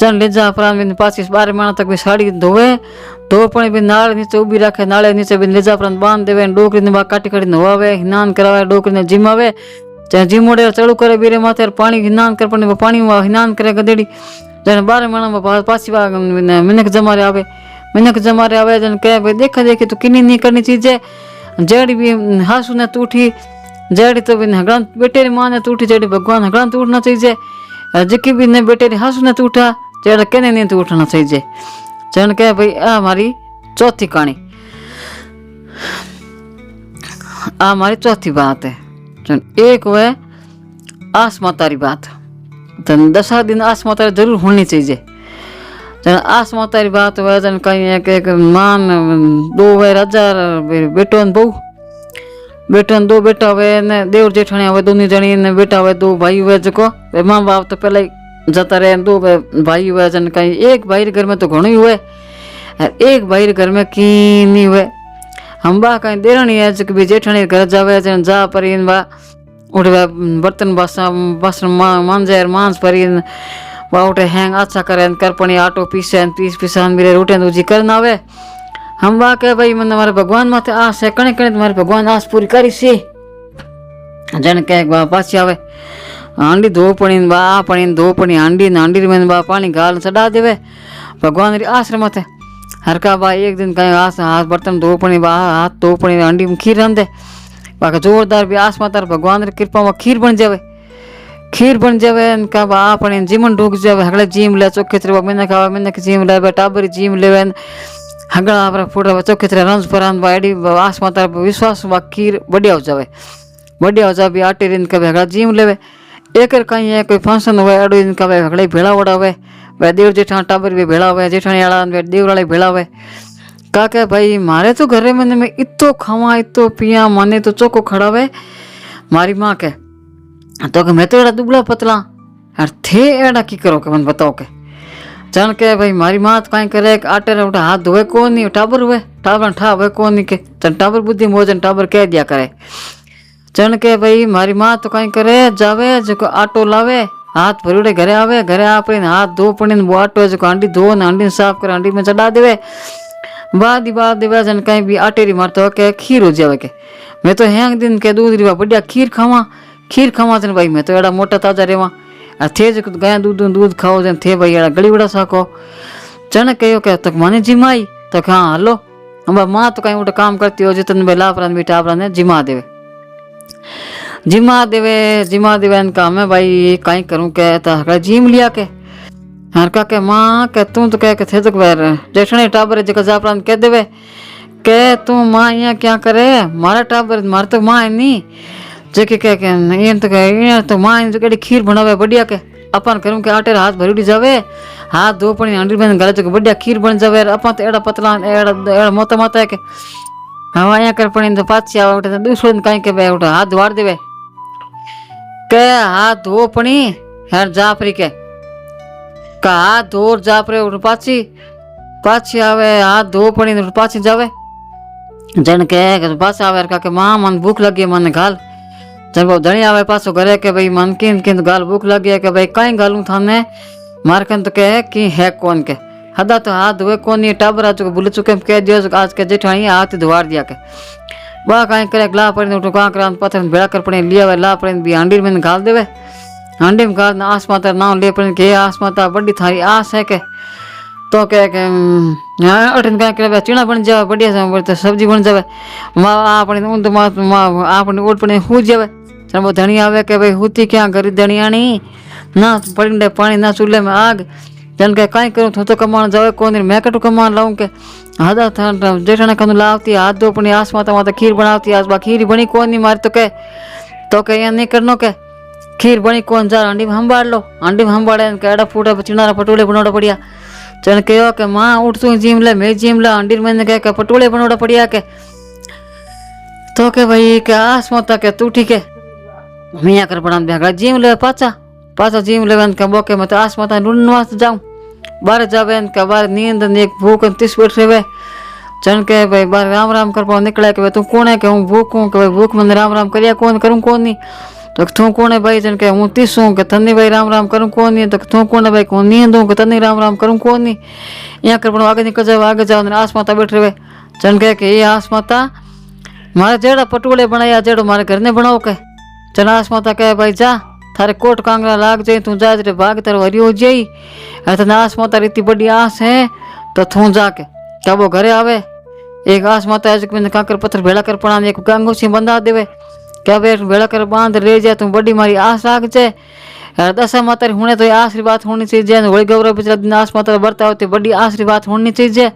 A: चल ले जा अपराध बिन 5-12 महीना तक भी साड़ी धोवे धो पड़ी भी नाल नीचे उभी रखे नाले नीचे भी ले जा अपराध बांध देवे डोकरी ने काटी काटी नवावे हिनान करावे डोकरी ने जिमावे चाहे जिमोड़े चढ़ू करे बीरे माथे पानी हिनान कर पड़ने पानी हिनान करे गदेड़ी जन 12 महीना पासी मिनक जमारे आवे जन कहे भाई देखा देखी तो किन्नी नहीं करनी चीजें जड़ी भी हासू ने टूटी जड़ी तो भी हगड़ा बेटे माँ ने टूटी जड़ी भगवान हगड़ा टूटना चाहिए जिकी भी ने बेटे हासू ने टूटा जड़ा कहने नहीं टूटना चाहिए जन कहे भाई आ हमारी चौथी कहानी आ हमारी चौथी बात है जन एक वह आस मातारी बात जन 10 दिन आस मातारी जरूर होनी चाहिए जन आस मातारी बात हुआ जन कहीं एक मान 2 वे राजा बेटो बहू बेटो 2 बेटा हुए ने देवर जेठाणी हुए दोनों जनी ने बेटा हुए 2 भाई हुए जो माँ बाप तो पहले ही जाता रहे 2 भाई हुए जन कहीं एक भाई घर में तो घणो ही हुए एक भाई घर में की नहीं हुए हम बा कहीं देरणी है जो भी जेठाणी घर जावे जन जा परी बा उठ बर्तन बासन मांजे मांस परी बा उठे हैंग अच्छा करे कर पनी आटो पीसे पीसान मेरे रोटे दूजी करना आवे हम बा के भाई मन हमारे भगवान माथे आस है कणे कणे तुम्हारे भगवान आस पूरी करी से जन के बा पाछी आवे हांडी धो पड़ी बा पड़ी धो पड़ी हांडी में बा पानी गाल चढ़ा देवे भगवान री आस माथे हर का बा एक दिन कहीं आस हाथ बर्तन धो पड़ी बा हाथ धो पड़ी हांडी में खीर रंधे बाकी जोरदार भी आस माता भगवान री कृपा में खीर बन जावे इनका बा पड़ी जीवन ढूक जावे हगड़े जीम ले चोखे तरह मैंने खावा मैंने जीम ले टाबरी जीम लेवे हगड़ा आप फूटा चोखे तरह रंज परान बाड़ी आस माता विश्वास बा खीर बढ़िया हो जावे भी आटे रिन का हगड़ा जीम लेवे एक कहीं है कोई फंक्शन हुए अड़ो इनका हगड़े भेड़ा वड़ा हुए वह देवर जेठा टाबर भी भेड़ा हुए जेठानी आड़ा देवर वाले भेड़ा हुए का क्या भाई मारे तो घरे में मैं इतो खावा इतो पिया माने तो चौको खड़ा हुए मारी माँ के तो कि मैं तो एड़ा दुबला पतला यार थे एड़ा की करो के मन बताओ के जान के भाई मारी माँ तो कहीं करे आटे रे उठा हाथ धोए कौन नहीं टाबर हुए टाबर ठा हुए कौन नहीं के चल टाबर बुद्धि मोजन टाबर कह दिया करे चन के भाई मारी माँ तो कहीं करे जावे जो आटो लावे हाथ भरूड़े घरे आवे घरे आप हाथ धो पड़ी वो आटो जो हांडी धो न हांडी साफ कर हांडी में चढ़ा देवे बाद देवे जन कहीं भी आटे री मारते हो के खीर हो जावे के मैं तो हैंग दिन के दूध री बढ़िया खीर खावा जन भाई मैं तो एड़ा मोटा ताजा रेवा थे जो गया दूध खाओ जन थे भाई एड़ा गली बड़ा साको चन कहो के तक माने जिमाई तो हाँ हलो हम माँ तो कहीं उठे काम करती हो जितने बेला अपराध मीठा अपराध जिमा देवे इनका मैं भाई कहीं करूँ के जिम लिया के हर का के माँ के तू तो कह के थे तो जेठने टाबर जगह जापरान कह देवे के तू माँ यहाँ क्या करे मारा टाबर मार तो माँ है नहीं जेके कह के तो माँ जो कड़ी खीर बनावे बढ़िया के अपन करूँ के आटे हाथ भरी जावे हाथ धो पड़ी हांडी में गले जो बढ़िया खीर बन जावे अपन तो एड़ा पतला एड़ा मोटा मोटा है के हवा यहाँ कर पड़ी तो पाछी आवा उठे दूसरे दिन कहीं के भाई उठा हाथ धोड़ देवे के हाथ धो पड़ी यार जापरी के का हाथ धो जापरे उठ पाछी आवे हाथ धो पड़ी पाछी जावे जन के पास आवे का के माँ मन भूख लगी मन घाल जन वो धनी आवे पासो घरे के भाई मन किन गाल भूख लगी है के भाई कहीं गालू थाने मारकन तो कहे कि है कौन के हदा तो हाथ धोए कोनी टाबर आ चुके भूल चुके कह दियो आज के जेठाणी हाथ धोवाड़ दिया के बा कहीं करे ला पड़े उठो का करान पत्थर भेड़ा कर पड़े लिया वे ला पड़े भी हांडी में घाल देवे हांडी में घाल आस माता नाम ले पड़े के आस माता बड़ी थारी आस है के तो कह के अठन क्या करे चीना बन जावे बढ़िया सब्जी बन जावे माँ आपने ऊन तो माँ आपने ओट पड़े हो जावे चल वो धनी आवे के भाई होती क्या गरीब धनियाणी ना पड़े पानी ना चूल्हे में आग जन के कहीं करूँ तो कमान जावे कौन मैं कटू कमान लाऊं के हदा था जेठाने कनु लावती हाथ दो अपनी आस माता माता खीर बनाती आस बा खीर बनी कौन नहीं मारी तो कह यहाँ नहीं करनो के खीर बनी कौन जा हांडी में हम बाड़ लो हांडी में हम बाड़े एड़ा फूटा चिनारा पटोले बनोड़ा पड़िया चल कहो के माँ उठ तू जिम ले मैं जिम ला हांडी में कह पटोले बनोड़ा पड़िया के तो के भाई के आस माता के तू ठीक है मियाँ कर बना बेगड़ा जिम ले पाचा जिम ले के बोके मैं तो आस माता ढूंढने जाऊँ बाहर जावे का बाहर नींद एक भूख 30 बैठ रहे चल के भाई बाहर राम राम कर पाओ निकले के तू कौन है कि हूँ भूख हूँ कि भाई भूख में राम राम करिया कौन करूँ कौन नहीं तो तू कौन है भाई जन के हूँ 30 हूँ कि तन्नी भाई राम राम करूँ कौन नहीं तो तू कौन है भाई हूँ नींद हूँ कि तन्नी राम राम करूँ कौन नहीं यहाँ कर पाओ आगे निकल जाओ आगे जाओ आस माता बैठ रहे चल के ये आस माता मारे जेड़ा पटोले बनाया जेड़ो मारे घर ने बनाओ के चल आस माता कहे भाई जा थारे कोट कांगड़ा लाग जाए तू जा रे भाग तेरे हरी हो जाई तो आस माता इतनी बड़ी आस है तो तू जाके क्या वो घरे आवे एक आस माता मैंने कांकर पत्थर भेड़ा कर पड़ा एक गांगो से बंधा देवे क्या वे भेड़ा कर बांध ले जाए तू बड़ी मारी आस लाग जाए दशा माता होने तो आशीर्वाद होनी चाहिए होली गौरव पिछला दिन आस माता बरता होती बड़ी आशीर्वाद होनी चाहिए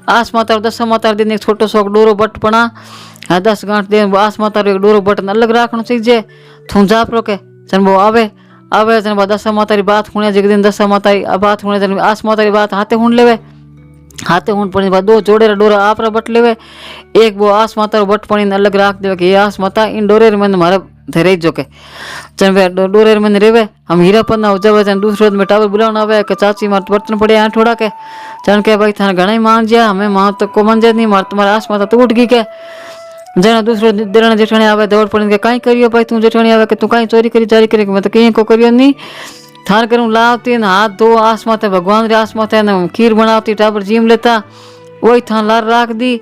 A: आस माता दशा माता दिन एक छोटो सो डोरो बट पड़ा 10 गांठ दिन आस माता एक डोरो बटन अलग रखना चाहिए तू जा प्रो के चल वो आवे जन दशा माता बात होने जिस दिन दशा माता बात होने जन आस माता बात हाथे हुन लेवे हाथे हुन पड़ने बाद 2 जोड़े डोरा आप बट लेवे एक वो आस माता बट पड़ी अलग राख देवे कि ये आस माता इन डोरे में मारे धरे जो के चल वे डोरे में रेवे हम हीरा पन्ना हो जावे जन दूसरे में टावर बुलाना आवे के चाची मार बर्तन पड़े यहाँ थोड़ा के चल के भाई थाने घना ही मान जा हमें मान तो को मन जाए नहीं मार तुम्हारा आस माता तो उठ गई के जना दूसरो देराणी जेठाणी आवे दौड़ पड़े के कहीं करियो भाई तू जेठाणी आवे के तू कहीं चोरी करी जारी करे मैं तो कहीं को करियो नहीं थार करूँ लावती हाथ दो आस माते भगवान रे आस माते न खीर बनाती टाबर जिम लेता वही थान लार राख दी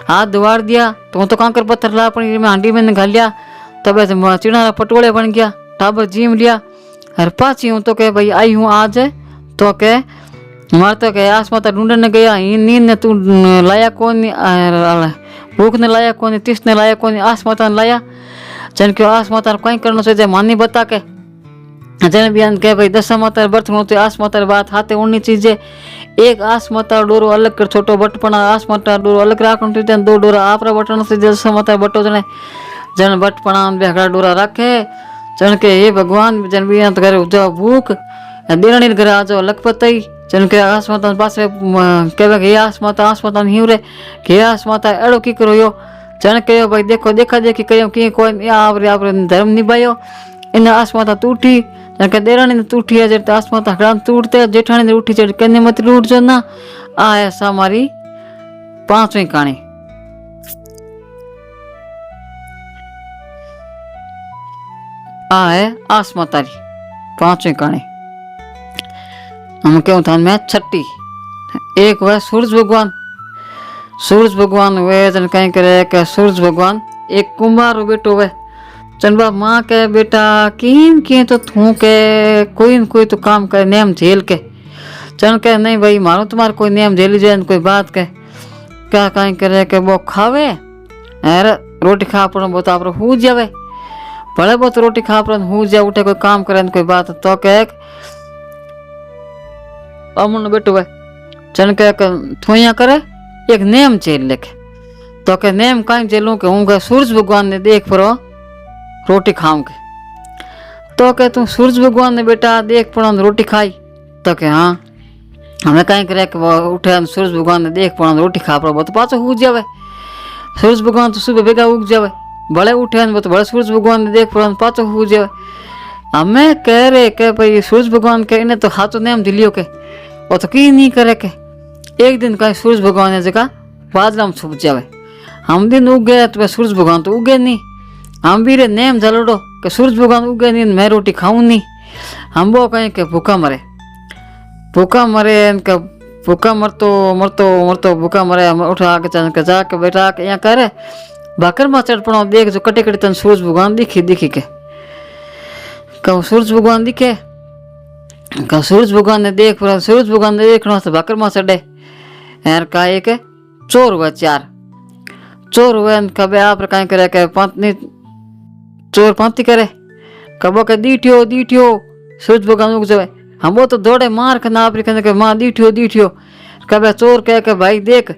A: हाथ धुआड़ दिया तो कांकर पत्थर ला पड़ी में हांडी में घाल लिया तब चिड़ारा पटोले बन गया टाबर जिम लिया हर पाची हूँ तो कह भाई आई हूँ आज तो कह मार तो कह आस माता ढूंढने गया नींद ने तू लाया कौन भूख ने लाया कौन 30 ने लाया कौन आस माता ने लाया जन क्यों आस माता कहीं करना चाहिए मानी बता के जन बयान कह भाई दशा माता बर्थ होते आस माता बात हाथे उड़नी चीजें एक आस माता डोरो अलग कर छोटो बटपना आस माता डोरो अलग राखना चाहिए 2 डोरा आप बटन से दशा माता बटो जन बटपना बेहड़ा डोरा रखे जन के ये भगवान जन बयान तो करे जाओ भूख देरानी घर आ जाओ लखपति चल के आस माता पास कहे कि आस माता हिं रे कि आस माता अड़ो की करो यो चल कहो भाई देखो देखा देखी कहो कि कोई आप धर्म निभायो इन आस माता टूटी के देराणी ने टूटी है जब आस माता हड़ान टूटते जेठाणी ने उठी चढ़ कहने मत टूट जो ना आ ऐसा हमारी 5वीं कहानी। आ है आस माता री 5वीं कहानी। हम क्यों था मैं 6ठी एक वह सूरज भगवान वे जन कहीं करे के सूरज भगवान एक कुमार बेटो वे चंबा माँ के बेटा किन किए तो थू के कोई न कोई तो काम करे नियम झेल के चन के नहीं भाई मारो तुम्हारा कोई नियम झेली जाए कोई बात के क्या कहीं करे के वो खावे अरे रोटी खा पड़ बहुत आप हो जावे भले बहुत रोटी खा पड़ हो जाए उठे कोई काम करे कोई बात तो के अमुन बेटो वे चन के थोइया करे एक नेम झेल लेके तो के नेम कहीं झेलूं के हूँ सूरज भगवान ने देख पड़ो रोटी खाऊं के तो के तू सूरज भगवान ने बेटा देख पड़ो रोटी खाई तो के हाँ हमें कहीं करे कि वो उठे सूरज भगवान ने देख पड़ो रोटी खा पड़ो तो पाचो उग जावे सूरज भगवान तो सुबह बेगा उग जावे बड़े उठे तो बड़े सूरज भगवान ने देख पड़ो पाचो उग जावे हमें कह रहे के भाई सूरज भगवान के इन्हें तो हाथों नेम दिलियो के वो तो की नहीं करे के एक दिन कहीं सूरज भगवान ने जगह बादल में छुप जावे हम दिन उग गए तो सूरज भगवान तो उगे नहीं हम भी रे नेम जलोड़ो कि सूरज भगवान उगे नहीं मैं रोटी खाऊं नहीं हम वो कहें कि भूखा मरे इनका भूखा मरतो मरतो मरतो भूखा मरे उठा के चल के जाके बैठा के यहाँ करे भाकर में चढ़ पड़ो देख जो कटे कटे तन सूरज भगवान दिखी दिखी के कहो सूरज भगवान दिखे कहो सूरज भगवान ने देख पूरा सूरज भगवान ने देखना तो भाकर में चढ़े यार का एक चोर हुआ चार चोर हुए कभी आप कहीं करे के पंतनी चोर पंती करे कबो के दीठियो दीठियो सूरज भगवान उग जावे हम वो तो दौड़े मार के नाप रखे के माँ दीठियो दीठियो कभी चोर कह के भाई देख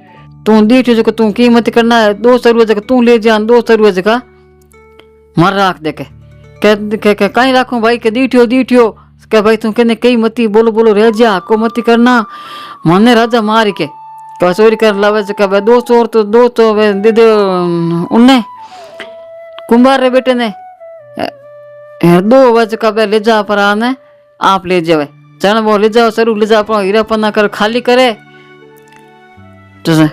A: तू दीठियो जो तू कीमत करना है 200 रुपये जगह तू ले जा 200 रुपये जगह मर राख दे के कहीं राखूं भाई के दीठियो दीठियो के भाई तू कहने कई मती बोलो बोलो रह जा को मती करना माने राजा मार के चोरी कर लावे के भाई 2 चोर तो 2 तो दे दे उन्ने कुंभार रे बेटे ने 2 बज का ले जा पर आने आप ले जावे चल वो ले जाओ सरू ले जा पर हीरा पन्ना कर खाली करे तो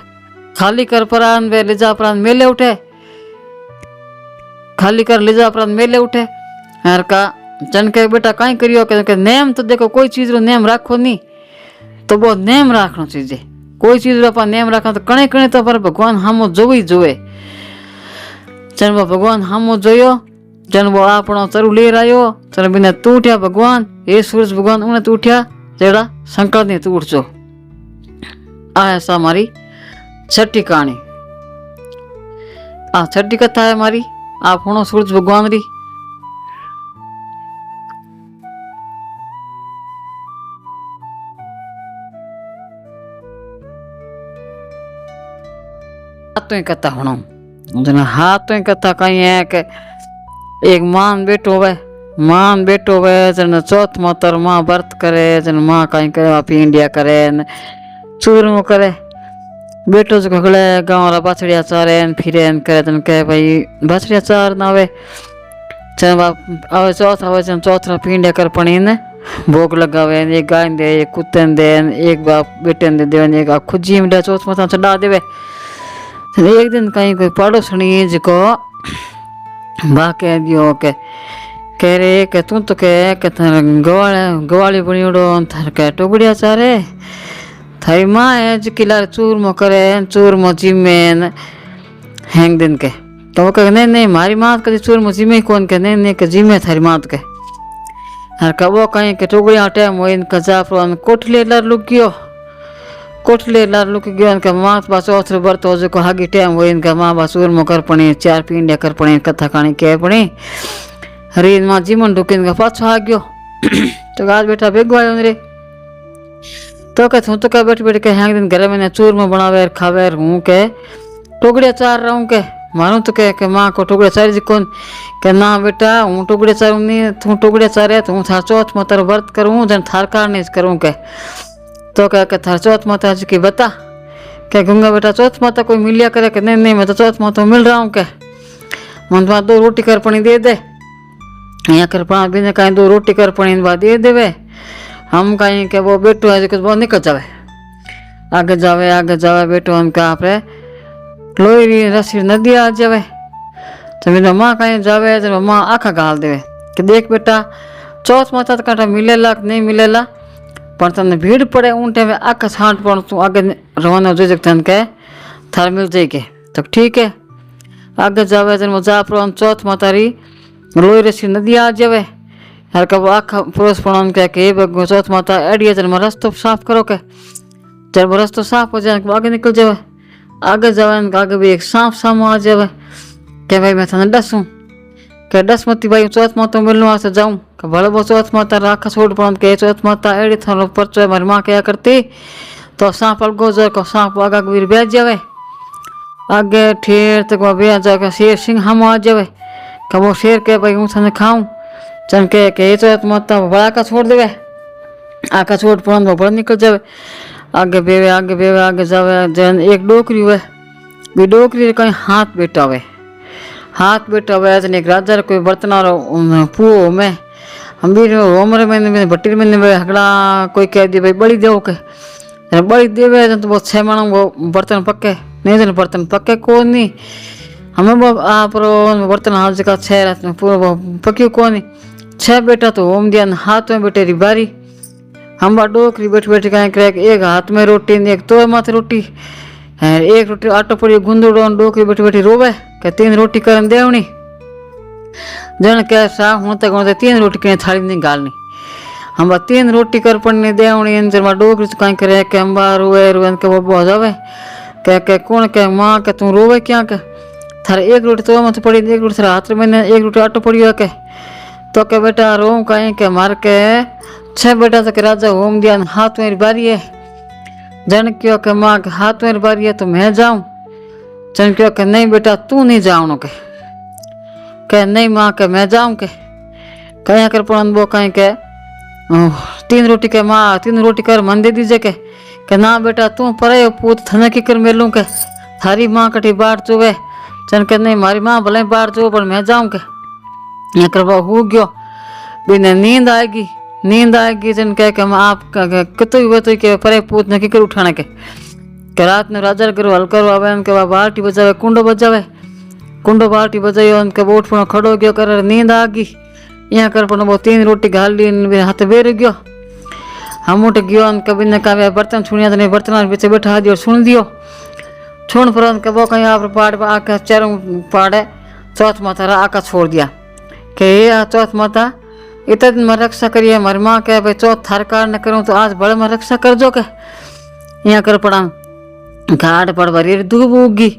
A: खाली कर परान वे ले जा परान मेले उठे खाली कर ले जा परान मेले उठे यार का जन के बेटा कहीं करियो के नेम तो देखो कोई चीज रो नेम राखो नहीं तो वो नेम राखना चाहिए कोई चीज रो अपन नेम रखा तो कणे कणे तो पर भगवान हमो जोई जोवे चल वो भगवान हमो जोयो जन वो आपनो चरू ले आयो चल बिना तूठ्या भगवान ये सूरज भगवान उन्हें तूठ्या जेड़ा शंकर ने तूट जो आ ऐसा हमारी छठी कहानी आ छठी कथा है हमारी आप होनो सूरज भगवान री हाथों कथा होनो जन हाथों कथा कहीं है कि एक मान बेटो वे जन चौथ मोतर माँ व्रत करे जन माँ कहीं करे पींडिया करे चूरमो करे बेटो जो खगड़े गाँव वाला बछड़िया चारे फिरे करे जन कहे भाई बछड़िया चार ना आवे चल आवे चौथ आवे जन चौथ रा पींडिया कर पड़ी ने भोग लगावे एक गाय दे एक कुत्ते दे एक बाप बेटे दे देवे एक खुजी में चौथ माता चढ़ा देवे एक दिन कहीं कोई पड़ोसनी जिको बा कह दियो के कह रे के तू तो के थार गवाली बनी उड़ो थार के टुकड़िया चारे थारी माँ है जो किला चूरमो करे चूरमो जिमेन हैंग दिन के तो वो कहे नहीं हमारी माँ कभी चूरमो जिमे कौन के नहीं के जिमे थारी माँ के हर कबो कहीं के टुकड़िया टाइम वो इनका जाफर कोठले लर लुक गयो इनका माँ बा चौथ व्रत हो जो हागी टाइम वो इनका माँ बा चूरमो कर पड़ी 4 पींडिया कर पड़ी कथा कहानी कह पड़ी हरी माँ जीवन ढुके इनका पाछो आ गयो तो आज बेटा बेगो आयो रे तो कह तू तो कह बैठ के हैंग दिन घर में चूरमो बनावे खावे हूँ के टुकड़िया चार रहा हूँ के मारू तो कह के माँ को टुकड़िया चार जी कौन के ना बेटा हूँ टुकड़िया चारू नहीं तू टुकड़िया चारे तू थार चौथ माता व्रत करूँ जन थार कार नहीं करूँ के तो कह के थार चौथ माता जी की बता क्या गूंगा बेटा चौथ माता कोई मिलिया करे कि नहीं मैं तो चौथ माता मिल रहा हूँ क्या मन तो 2 रोटी कर पड़ी दे दे यहाँ कर पड़ा भी कहीं 2 रोटी कर पड़ी बाद दे देवे हम कहीं के वो बेटो है कुछ बहुत निकल जावे आगे जावे बेटो उनका आप लोई रसी नदी आ जावे तो मेरी माँ कहीं जावे तो माँ आखा गाल देवे कि देख बेटा चौथ माता तो कांटा मिलेला नहीं मिलेला पर तने भीड़ पड़े ऊँटे में आखा छांट पड़ तू आगे रवाना जो जगतन के थार मिल जाएगी तो ठीक है आगे जावे तो जा पर चौथ माता री लोई रसी नदी आ जावे हर कब आखा पुरुष पड़न कह के चौथ माता एडिया जन रस्तो साफ करो के जब रस्तो साफ हो जाए आगे निकल जावे आगे जावे आगे भी एक सांप सामो आ जावे के भाई मैं थाने डसूँ के डस मती भाई चौथ माता मिलने वास्ते जाऊँ कि भले वो चौथ माता राखा छोड़ पड़न के चौथ माता एडी थारो परचो है हमारी माँ क्या करती तो सांप अलगो जो को सांप आगा वीर बैठ जावे आगे ठेर तक वो बैठ जाए शेर सिंह हम आ जावे कि वो शेर के भाई हूँ थाने खाऊँ चन के चौथ माता बड़ा का छोड़ देवे आका छोड़ पड़न वो बड़ा निकल जावे आगे बेवे आगे जावे जन एक डोकरी हुए भी डोकरी कहीं हाथ बेटा हुए जन एक राजा कोई बर्तना पुओ में हम भी उम्र में भट्टी में हगड़ा कोई कह दिए भाई बड़ी देव के बड़ी देवे जन तो बहुत 6 मानव वो बर्तन पक्के नहीं जन बर्तन पक्के कौन नहीं हमें वो आप बर्तन हाथ जगह 6 रात में पूरा पक्की कौन नहीं 6 बेटा तो ओम दिया हाथ में बेटे री बारी हम बा डोकरी बैठी बैठी कहीं करे एक हाथ में रोटी ने एक तो माथे रोटी है, एक रोटी आटो पड़ी गुंदड़ो डोकरी बैठी बैठी रोवे के 3 रोटी करन देवनी। जन के सा हूँ तक 3 रोटी कहीं थाली नहीं गालनी। हम 3 रोटी कर पड़नी देवनी इन जब डोकरी कहीं करे के हम रोवे रोवे के वो बहुत जावे के कौन के माँ के तू रोवे क्या के थारे एक रोटी तो मत पड़ी एक रोटी थारे हाथ में एक रोटी आटो पड़ी हो के तो के बेटा रो कहीं के मार के 6 बेटा तक राजा होम दिया हाथ मेरी बारी है। जन क्यों के माँ के हाथ मेरी बारी है तो मैं जाऊं। जन क्यों के नहीं बेटा तू नहीं जाऊँ के नहीं माँ के मैं जाऊं के कहीं कर पड़न बो कहीं के 3 रोटी के माँ 3 रोटी कर मन दे दीजिए के ना बेटा तू परे पूत थने की कर मेलूं के थारी माँ कटी बाढ़ चुवे। चन के नहीं मारी माँ भले बाढ़ चुवे पर मैं जाऊं के यहाँ कर हो गयो बिना नींद आएगी जन कह के आप कितो के परे पूत ने की कर उठाने के रात में राजा करो हल करो आवे उनके बाल्टी बजावे कुंडो बाल्टी बजाई उनके बोट पर खड़ो गयो कर नींद आ गई। यहाँ कर पर वो 3 रोटी घाल ली हाथ बेर गयो। हम उठ गयो उनके बिना का बर्तन छुनिया तो नहीं बर्तन पीछे बैठा दियो सुन दियो छुन पर उनके वो कहीं आप पाड़ आका चारों पाड़े चौथ माता आका छोड़ दिया के चौथ माता इतना दिन में रक्षा करिए हमारी माँ के भाई चौथ थार कार न करूँ तो आज बड़े में रक्षा कर जो के। यहाँ कर पड़ा घाट पड़ भरी धूप उगी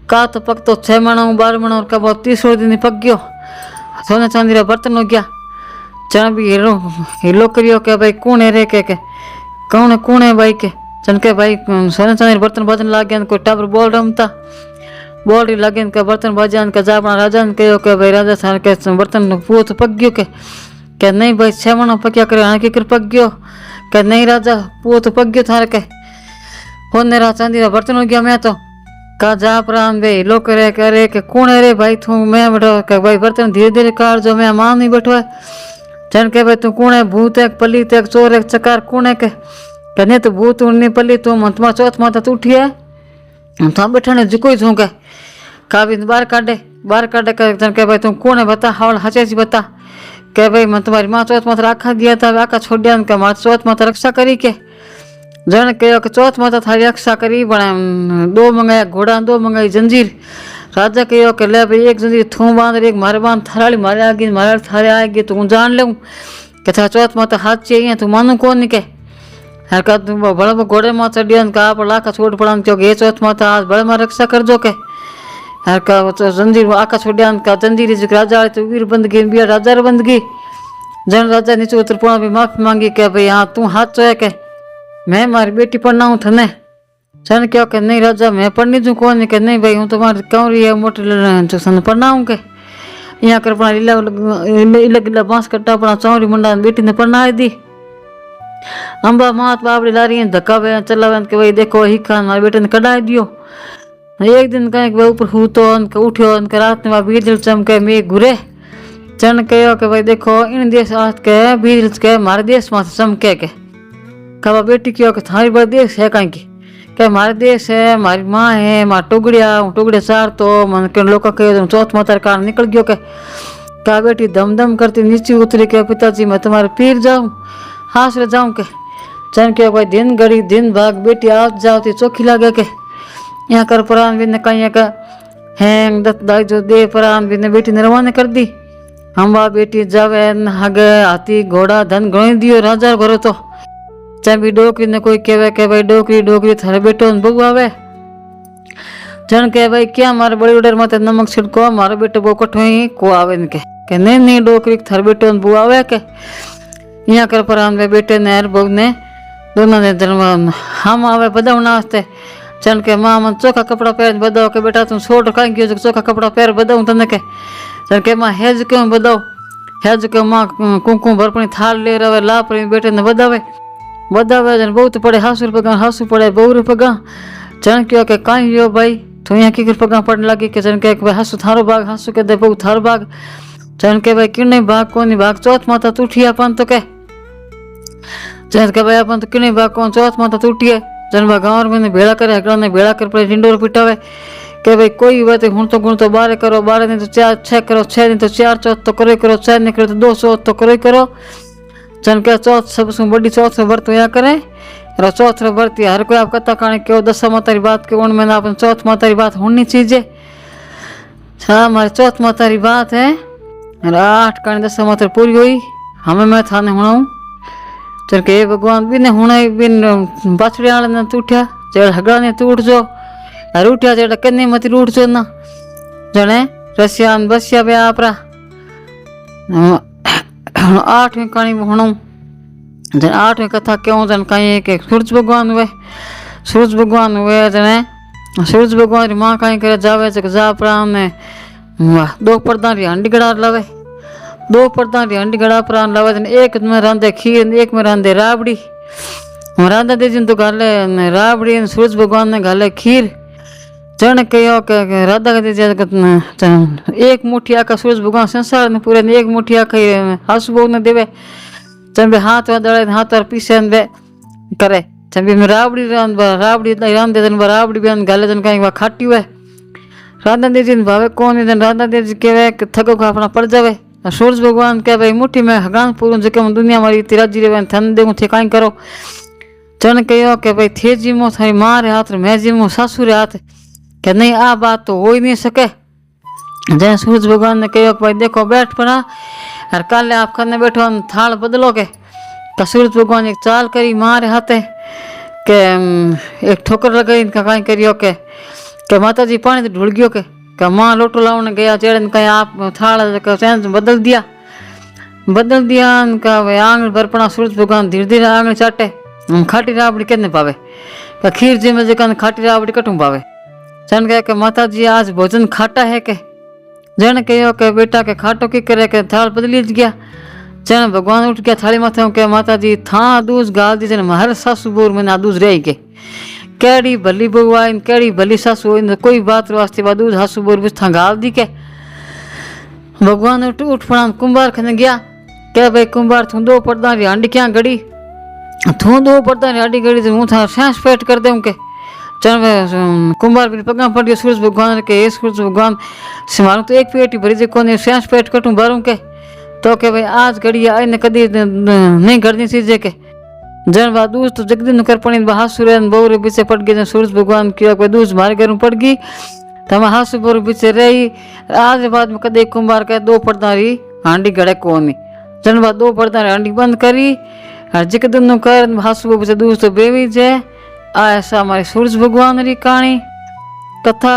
A: का तो पक तो 6 महीना 12 महीना और का बहुत 30 दिन पक गयो। सोने चांदी रा बर्तन हो गया चन भी हिलो करियो के भाई कौन है रे के कौन है भाई के चन के भाई सोने चांदी बर्तन बजन लाग गया कोई टाबर बोल रहा बोल रही लगे के बर्तन बजान के जा अपना राजा ने कहो के भाई राजा थार के बर्तन पूत पक गयो के नहीं भाई 6 महीना पक्या करे हाँ की कर पक गयो के नहीं राजा पूत पक गयो थार के होने रा चांदी रा बर्तन हो गया मैं तो का जा प्राण भाई लो करे के कौन है रे भाई तू मैं बैठो के भाई बर्तन धीरे धीरे कार जो मैं मां नहीं बैठो है। चन के भाई तू कौन है भूत है पलित है चोर है चकार कौन है के नहीं तो भूत नहीं पलित तू तुम्हारा चौथ माता तू उठी है था बैठने जो कोई झोंके का भी बाहर काटे कर जन के भाई तुम कौन है बता हावल हचे जी बता के भाई मैं तुम्हारी माँ चौथ माता आखा दिया था आखा छोड़ दिया उनका माँ चौथ माता रक्षा करी के जन कहो कि चौथ माता थारी रक्षा करी बने 2 मंगाया घोड़ा 2 मंगाई जंजीर। राजा कहो कि ले भाई एक जंजीर थू बांध एक मारे बांध थाराली मारे आएगी मारे थारे आएगी तू जान ले कि था चौथ माता हाथ चाहिए तू मानू कौन नहीं के हर का तुम बड़े घोड़े माँ चढ़िया का आप लाखा छोड़ पड़ा क्योंकि ये चौथ माता आज बड़े माँ रक्षा कर जो के हर का जंजीर आका छोड़िया का जंजीर जो राजा तो वीर बंदगी बिया राजा बंदगी। जन राजा नीचे उतर पड़ा भी माफी मांगी के भाई हाँ तू हाथ चोया के मैं मारी बेटी पढ़ना हूँ थने सन क्या के नहीं राजा मैं पढ़नी जू कौन के नहीं भाई हूँ तुम्हारी क्यों रही है मोटे सन पढ़ना हूँ के यहाँ कर अपना इला गिला बांस कट्टा अपना चौरी मुंडा बेटी ने पढ़ना दी। अम्बा मात बाबड़ी ला रही है धक्का वे चला वे के भाई देखो ही खान हमारे बेटे ने कढ़ा दियो। एक दिन कहीं ऊपर हूँ तो उनके उठ्यो उनके रात में बिजली चमके मेघ घुरे चन कहो के भाई देखो इन देश आज के बिजली के हमारे देश में चमके के कहा बेटी क्यों कि थारी बड़ा देश है कहीं की क्या हमारे देश है हमारी माँ है हमारा टुगड़िया 4 तो मन के लोग कहे चौथ माता कार निकल गयो के क्या बेटी दम दम करती नीचे उतरी के पिताजी मैं तुम्हारे पीर जाऊँ हास रे जाऊँ के चन के भाई दिन घड़ी दिन भाग बेटी आज जाओ तो चौखी लगे के यहाँ कर प्राण भी ने कहीं का हैंग दत्त दाई जो दे प्राण भी ने बेटी ने रवाना कर दी। हम वह बेटी जावे हगे हाथी घोड़ा धन घणी दियो राजा घरो तो चाहे भी डोकरी ने कोई कहे के भाई डोकरी थारे बेटो बहू आवे जन के भाई क्या हमारे बड़ी उड़र मत नमक छिड़को हमारे बेटे वो कठो ही को आवे इनके नहीं डोकरी थारे बेटो बहू आवे के यहाँ कर प्राण में बेटे ने हर बहू ने दोनों ने जन्म हम आवे बदाव नाचते चन के माँ मन चोखा कपड़ा पहन बदाओ के बेटा तुम छोड़ कहीं गयो जो चोखा कपड़ा पहन बदाऊ तने के चन के माँ हेज क्यों बदाओ हेज के माँ कुंकुम भरपनी थाल ले रहे लाप रही बेटे ने बदावे जन बहुत पड़े हासू पड़े बहु पगा चन क्यों के कहीं यो भाई तू यहाँ की पगा पड़ने लगी के चन के भाई हासू थारो भाग हासू के दे बहु थारो भाग चन के भाई किन्ने भाग कौन भाग चौथ माता टूटी अपन तो के चन के भाई अपन तो किन्ने भाग कौन चौथ माता टूटी है जन बा गाँव में भेड़ा करे हकड़ा ने भेड़ा कर पड़े ढिंडोर पिटावे के भाई कोई बात हूँ तो गुण तो 12 करो 12 नहीं तो 4 6 करो 6 नहीं तो 4 चौथ तो करो 4 नहीं करो तो 2 चौथ तो करो चन के चौथ सबसे बड़ी चौथ रो व्रत होया करे। और चौथ रो व्रत हर कोई आप कथा कहानी क्यों दस माता बात के उनमें अपन चौथ माता बात होनी चाहिए। हाँ हमारी चौथ माता बात है। और 8 कहानी 10 माता पूरी हुई। हमें मैं थाने हुणाऊँ चल के हे भगवान बिन हुणे बिन बाछड़ी आले ने तूठ्या जेड़ हगड़ा ने तूट जो और उठ्या जेड़ कन्ने मत रूठ जो ना जने रसियान बसिया बे आपरा 8वीं कहानी हुणाऊँ। जन 8वीं कथा क्यों जन कहीं के सूरज भगवान हुए जने सूरज भगवान री माँ कहीं करे जावे जग जा प्राण ने 2 पर्दा री हंडी गड़ा लावे। 2 पर्दा री हंडी गड़ा प्राण लावे जन एक में रांधे खीर एक में रांधे राबड़ी। राधा दे जिन तो गाले राबड़ी सूरज भगवान ने गाले खीर। जन कहो के राधा का दे एक मुठिया का सूरज भगवान संसार ने पूरे ने एक मुठिया का हासु बहू ने देवे। चंबे हाथ दड़े हाथ और पीछे करे चंबे में राबड़ी राबड़ी रांधे जन राबड़ी बहन गाले जन कहीं खाटी हुए। राधा दे जी भावे कौन जन राधा दे जी कहे थको का अपना पड़ जावे। सूरज भगवान कहे भाई मुट्ठी में हगान पूर्ण जो दुनिया मारी तिराजी रे थन दे थे कहीं करो। चन कहो कि भाई थे जीमो थारी माँ रे हाथ मैं जीमो सासू रे हाथ कि नहीं आ बात तो हो ही नहीं सके। जय सूरज भगवान ने कहो भाई देखो बैठ पड़ा और काले आप खाने बैठो थाल बदलोगे। सूरज भगवान एक चाल करी माँ रे हाथे के एक ठोकर लगाई कहीं करियो के माता जी पानी तो ढुल गयो के माँ लोटो लाने गया चेड़न कहीं आप थाल बदल दिया का वे आंगन बरपना। सूरज भगवान धीरे धीरे आंगन चाटे खाटी राबड़ी कहने पावे खीर जी में जगह खाटी राबड़ी कटू पावे। चन कहे माता जी आज भोजन खाटा है के। जन कहो के बेटा के खाटो की करे के थाल बदली गया। जन भगवान उठ गया थाली माथे के माता जी था दूध गाल दी जन हर सासू बोर में ना दूध रह के केड़ी भली बहू आई केड़ी भली सासू इन कोई बात वास्ते बा दूध हासू बोर बिछ था गाल दी के। भगवान उठ पड़ा कुंभार खने गया क्या भाई कुंभार थू 2 पर्दा री हांडी क्या गड़ी थू 2 पर्दा री हांडी गड़ी हूँ था सांस पेट कर दूँ के। चल कुंभार भी पगा पड़ गया सूरज भगवान के हे सूरज भगवान से मारूँ तो एक पेट ही भरी जो कौन सांस पेट कटूँ भरूँ के तो के भाई आज घड़ी आई ने कदी नहीं करनी चीजें के। जन बा दूध तो जगदी कर पड़ी हासुर बोर पीछे पड़ गई। सूरज भगवान की कोई दूध मारे घर में पड़ गई तो हम हासु बोर पीछे रही। आज बाद में कदे कुंभार के 2 पर्दा री हांडी गड़े कोनी। जन बा 2 पर्दा री हांडी बंद करी और जिक दिन कर हासु बोर पीछे दूध तो बेवी जे। ऐसा हमारी सूरज भगवान री कहानी कथा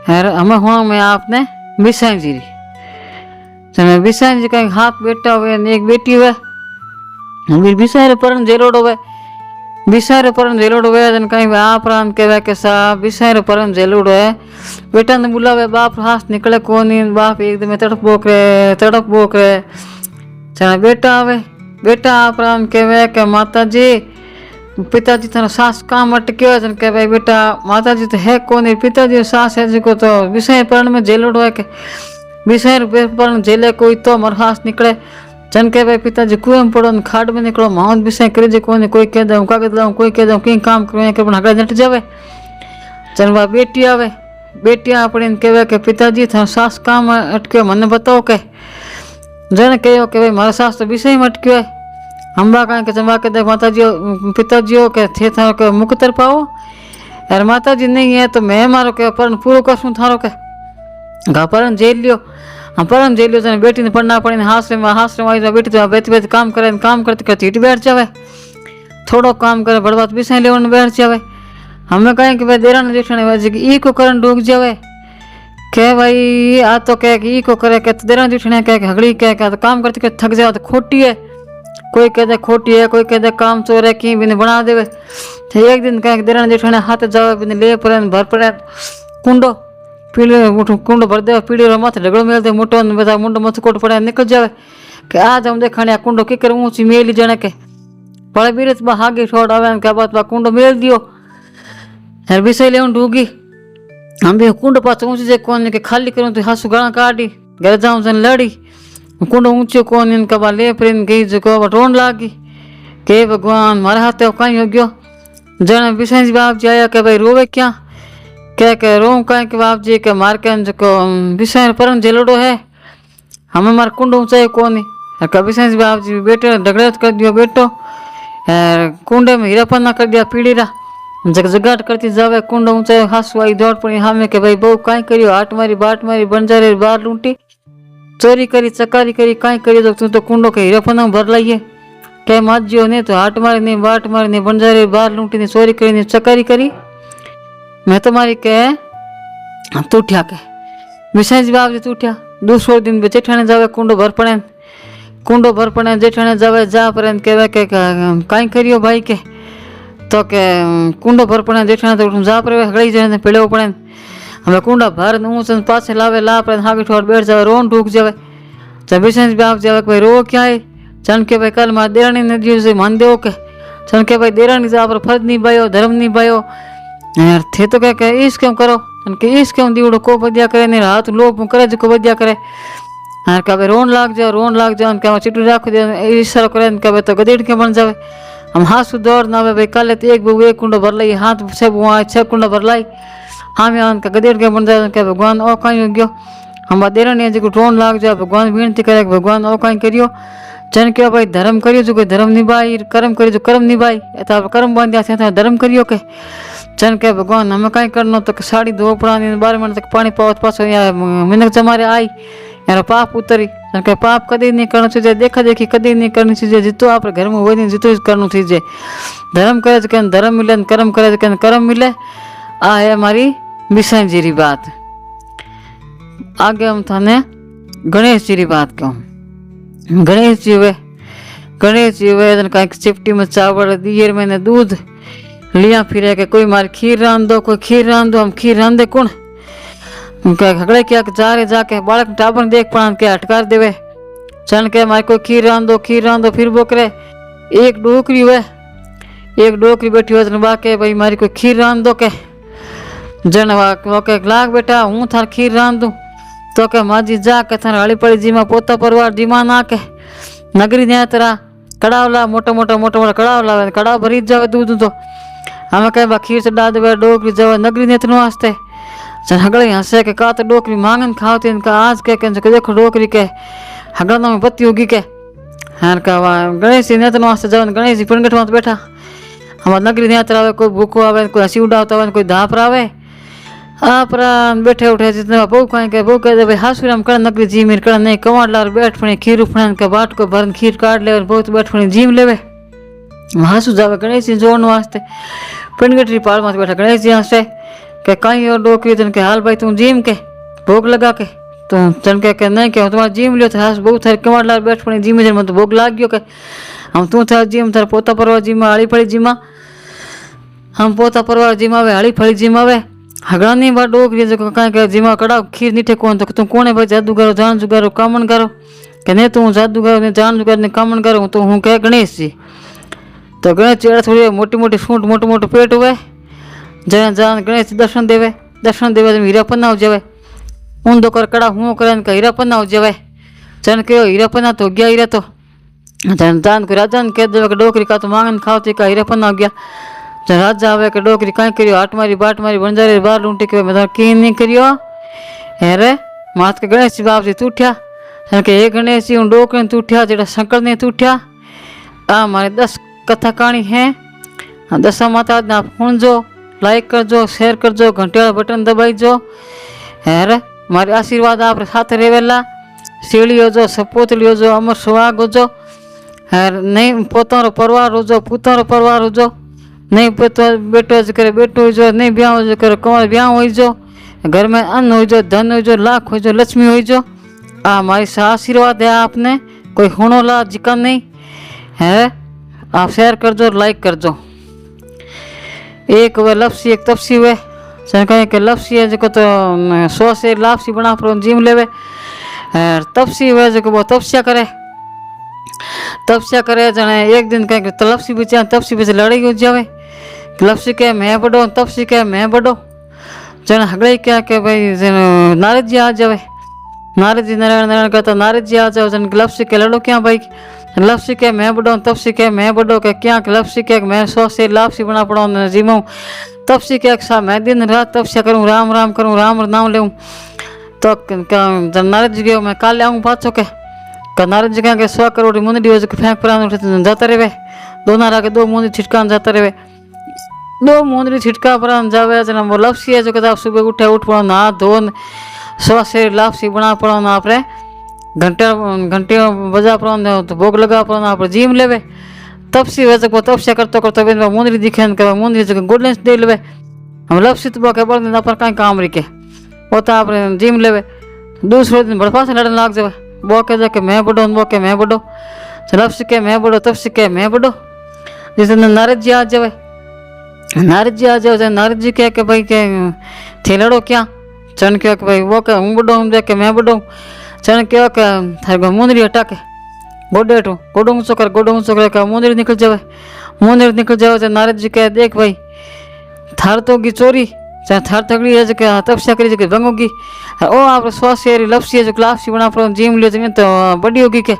A: है। हमें हुआ मैं आपने बिसाई जी री बिसाई जी का हाथ बेटा हुए एक बेटी हुए बिसारे परन जेलोड़ हुए बिसारे परन जेलोड़ हुए जन कहीं आप रान के के सा बिसारे परन जेलोड़ है। बेटा ने बुलावे बाप हाथ निकले कोनी बाप एकदम तड़प बोक रहे चना बेटा आवे बेटा आप रान के माता जी पिताजी थारा सास काम अटक्यो जन के भाई बेटा माता जी तो है कौन पिताजी सास है जिको तो विषय परण में जेलोड़ है के विषय परण जेले कोई तो मर हाथ निकले। जन के भाई पिताजी कुएं में पड़ो खाड़ में निकलो माउंट विषय करे जे कोई कोई कह दूँ कागज लाऊं कोई कह दूँ कहीं काम करो के अपन हगड़ा जट जावे। चल बा बेटी आवे बेटी अपने कहे के पिताजी था सास काम अटक्यो मने बताओ के। जन कहो के भाई मारा सास तो विषय में अटक्यो है। हम्बा कहीं के जमा के दे माता जी पिताजी के थे थारो के मुख तर पाओ यार माता जी नहीं है तो मैं मारो के परण पूरो करसूँ थारो के घा परण जेल लियो हम परम जेलियो जन बेटी ने पढ़ना पड़ी हाथ में आई बेटी तो बेती काम करते करते हिट बैठ जावे थोड़ो काम करे बड़बात विषय ले बैठ जावे। हमें कहें कि भाई देरा ने जेठाने वजह कि ई को करन डूब जावे के भाई आ तो कह कि ई को करे के देरा जेठाने कह के हगड़ी कह के तो काम करते करते थक जाओ तो खोटी है कोई कहते खोटी है कोई कहते काम चोर है कि बिन बना देवे। तो एक दिन कह देरा जेठाने हाथ जावे बिन ले पड़े भर पड़े कुंडो पीले कुंड भर दे पीढ़ी मत ढगड़ो मेल दे मुटो बता मुंडो मत कोट पड़ा निकल जावे कि आज हम देखा कुंडो की कर ऊँची मेल जने के बड़े बीरत बा हागे छोड़ आवे क्या बात बा कुंडो मेल दियो यार विषय ले ढूंगी हम भी कुंड पास ऊँची जे कौन के खाली करूँ तो हासु गाना काटी घर जाऊँ जन लड़ी कुंड ऊँचे कौन इनका बा ले प्रेम गई जो रोन लागी के भगवान मारे हाथ कहीं हो गयो। जन विषय बाप जी आया के भाई रोवे क्या क्या कह रो कहीं के बाप जी के मार के जो विषय परम जेलोड़ो है हमें मार कुंड ऊँचाई कौन कभी से बाप जी बेटे झगड़ा कर दियो बेटो, कुंडे में हीरा पन्ना कर दिया पीड़ीरा, जगजगाट करती जावे कुंड ऊंचा हासु आई दौड़ पड़ी हामे के भाई बहु काई करियो, हाट मारी बाट मारी बंजारे बार लूंटी, चोरी करी चकारी करी काई करियो, तो तू तो कुंडो के हीरा पन्ना भर लाइए क्या माजियो ने तो हाट मारी नहीं बाट मारी नहीं बंजारे बार लूंटी ने चोरी करी ने चकारी करी, मैं तुम्हारी कह तूठिया के विशेष बाप जी तूठिया। दूसरो दिन बे जेठाने जावे कुंडो भर पड़े जेठाने जावे जा पर कहवे के काई करियो भाई के, तो के कुंडो भर पड़े जेठाने तो जा पर हगड़ी जाने पेड़ो पड़े, हमें कुंडा भर ऊँच पाछे लावे ला पर हागे ठोर बैठ जावे रोन ढूक जावे। जब विशेष बाप जावे भाई रो क्या है, चन के भाई कल मार देरानी ने दियो से मान दो के, चन के भाई देरानी जा पर फर्ज नहीं बायो धर्म नहीं बायो यार थे तो क्या इस क्यों करो, उनके इस क्यों दीवड़ो को बदिया करे नहीं हाथ लोग करे जो को बदिया करे, हाँ कभी रोन लाग जाओ उनके चिट्ठी राख दे इशारा करे कभी तो गदेड़ के बन जावे। हम हाथ दौड़ ना भाई कल तो एक बहू एक कुंडो भर लाई हाथ छह बुआ छह कुंडो भर लाई हाँ मैं उनका गदेड़ के बन जाए क्या भगवान ओ कहीं हो गयो, हम देर नहीं जो रोन लाग जाए भगवान विनती करे भगवान ओ कहीं करियो, चन क्यों भाई धर्म करियो जो कोई धर्म निभाई कर्म करियो जो कर्म निभाई कर्म बांधिया थे धर्म करियो के, चन के भगवान हमें कहीं करना तो साड़ी धो पड़ानी 12 मिनट तक पानी पावत पासो या मिनक जमारे आई यार पाप उतरी, चन के पाप कदी नहीं करना चाहिए, देखा देखी कदी नहीं करनी चाहिए, जितो आप घर में वही नहीं जितो करना चाहिए, धर्म करे तो धर्म मिले कर्म करे तो कर्म मिले। आ है हमारी बिसाई जी री बात। आगे हम थाने गणेश जी री बात कहूँ। गणेश जी वे कहीं चिपटी में चावल दियर मैंने दूध लिया फिर के कोई मारी खीर रांध दो कोई खीर रांध दो, हम खीर रांधे कौन घगड़े क्या जा रे जाके बालक टाबर देख पड़ा के हटकार देवे, चन के मारे कोई खीर रांध दो फिर बोकरे एक डोकरी बैठी हो बाके भाई मारी कोई खीर रांध दो के जन वाके लाग बेटा हूँ थार खीर रांध दूँ, तो के माजी जा के थार हली पड़ी जी में पोता परिवार जी मां ना के नगरी ने तेरा कड़ाव ला मोटा कड़ाव लावे कड़ाव भरी जावे दूध तो हमें कहे खीर से डाल दे डोकरी जावे नगरी ने इतनो वास्ते चल हगड़े हंसे के का तो डोकरी मांगन खावती इनका आज के देखो डोकरी के हगड़ा में बत्ती होगी के हाँ का गणेश जी ने इतनो वास्ते जावे गणेश जी पिंगट में बैठा हमारे नगरी ने आवे कोई भूखो आवे कोई हंसी उड़ावता आवे कोई धाप आवे आप बैठे उठे जितने बहु कह दे भाई हासुराम कर नगरी जी मेर कर नहीं कमाड़ लार बैठ पड़े खीर उफड़न का बाट को भरन खीर काट ले बहुत बैठ पड़े जीम लेवे हासु जावे गणेश जी जोड़ने वास्ते पिंडगटरी पाल में बैठा गणेश जी हंसे के कहीं और डोकरी तन के हाल भाई तू जीम के भोग लगा के तो तन के नहीं क्या तुम्हारा जीम लियो हास बहुत थारे कमाड़ लार बैठ पड़े जीम जन तो भोग लाग गयो के हम तू थार जीम थार पोता परवा जीमा हड़ी फड़ी जीमा हम पोता परवा जीमा आवे हड़ी फड़ी जीमा आवे हगड़ा नहीं बात डोकरी जो कहीं जीमा कड़ा खीर नीठे कौन तो तू कौन है भाई जादूगर जान जुगारो कामन करो कि नहीं तू जादूगर ने जान जुगार ने कामन करो तो हूँ कह गणेश जी, तो गणेश जी थोड़ी मोटी सूट मोटो पेट हुए जन जान गणेश जी दर्शन देवे तो हीरा पन्ना हो जावे उन दो कर कड़ा हूँ करे हीरा पन्ना हो जावे चन के हीरा पन्ना तो गया हीरा तो जन जान को राजा ने कह देवे डोकरी का तो मांगन खाओ का हीरा पन्ना हो गया जन राजा आवे के डोकरी कहीं करियो हाट मारी बाट मारी बंजारे बार लूंटी के मैं की नहीं करियो अरे मात के गणेश जी बाप जी तूठिया के एक गणेश जी डोकरी तूठिया जेड़ा शंकर ने तूठिया आ मारे 10 कथा कहानी है 10 माता ना सुनजो लाइक करजो शेयर करजो घंटे वाला बटन दबाईजो अरे मारे आशीर्वाद आप साथ रेवेला सीढ़ी होजो सपोतली होजो अमर सुहाग होजो नहीं पोतारो परिवार होजो पुतारो परिवार होजो नहीं बेटो करे बेटो हो नहीं ब्याह करे कमर ब्याह हो घर में अन्न हो धन हो लाख हो लक्ष्मी हो आ हमारी से आशीर्वाद है आपने कोई होनो ला जिक्र नहीं है आप शेयर कर दो लाइक कर दो। एक वे लपसी एक तपसी हुए कहें कि लपसी है जो तो 100 से लापसी बना पर जिम लेवे तपसी हुए जो वो तपस्या करे जने एक दिन कहें तलपसी भी चाहे तपसी भी लड़ाई हो जावे लपसी के मैं बड़ो तपसी के मैं बड़ो जन हगड़े क्या के भाई जन नारद जी आ जावे नारद जी नारायण कहता नारद जी आ जाओ जन लपसी के लड़ो क्या भाई लपसी के मैं बड़ो तपसी के मैं बड़ो के क्या लपसी के मैं 100 से लापसी बना पड़ो जीमो तपसी के सा मैं दिन रात तपस्या करूँ राम राम करूँ राम नाम लेऊँ तो जन नारद जी गयो मैं काले आऊँ पाछो के का नारद जी कहें 100 करोड़ मुंदड़ी हो जो फेंक प्राण उठे जाता रहे। दो नारा के 2 मुंदड़ी छिटका जाता रहे। 2 मुंदड़ी छिटका प्राण जावे जना वो लपसी है जो कदा सुबह उठे उठ पड़ो नहा धोन 100 शेर लापसी बना पड़ो ना आपरे घंटे बजा पड़ो तो भोग लगा पड़ो ना आप जीम लेवे। तपसी वैसे को तपस्या करते करते मुंदड़ी दिखे करे मुंदड़ी जगह गोल्डन दे लेवे। हम लपसी तो बोके बढ़ दिन अपन कहीं काम रिके वो तो आप जिम लेवे। दूसरे दिन बड़पा से लड़न लाग जावे। बोके जाके मैं बड़ो बोके मैं बड़ो लपसी के मैं बड़ो तपसी के मैं बड़ो। जिस दिन नारद जी आ जावे नारद जी कह के भाई के थे लड़ो क्या चन कहो कि भाई वो के हूँ बड़ो हूँ देख के मैं बड़ो चन कहो कि थारे मुंदड़ी हटा के गोडे हटो गोडो ऊँचो कर मुंदड़ी निकल जावे। नारद जी कहे देख भाई थार तो होगी चोरी चाहे थार थकड़ी है जो तपस्या करी जो भंग होगी ओ आप 100 शेर लपसी है जो लापसी बना पड़ो जीम लियो जमीन तो बड़ी होगी के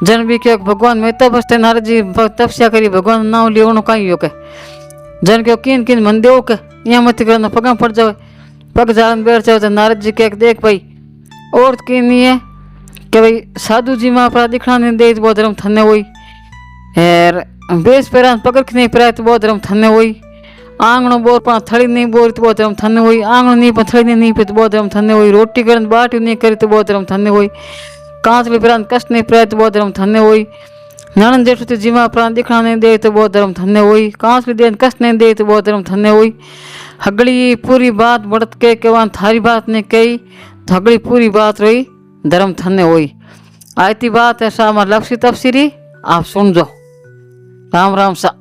A: जन भी कहो भगवान में तो बसते नारद जी तपस्या करी भगवान नाम लियो उन्होंने कहीं हो के जन कहो किन किन मन देव के यहाँ मत करना पगा पड़ जावे पग जान बैठ जाओ। नारद जी कह देख भाई और की नहीं है कि भाई साधु जी में अपना दिखना नहीं दे तो बहुत धर्म थने हुई और बेस पैरा पकड़ नहीं पैरा तो बहुत धर्म थने हुई आंगणो बोर पर थड़ी नहीं बोर तो बहुत धर्म थने हुई आंगणो नहीं पर थड़ी नहीं पे तो बहुत धर्म थने हुई रोटी करन बाटी नहीं करी तो बहुत धर्म थने हुई कांचली पैरा कष्ट नहीं पैरा तो बहुत धर्म थने हुई नणन जेठू तो जीवा प्राण दिखना नहीं दे तो बहुत धर्म थने हुई कांचली देन कष्ट नहीं दे तो बहुत धर्म थने हुई हगड़ी पूरी बात बढ़त के केवान थारी बात ने कही तो हगड़ी पूरी बात रही धर्म थने हुई। आयती बात ऐसा हमारा लपसी तफसीरी आप सुन जो। राम राम सा।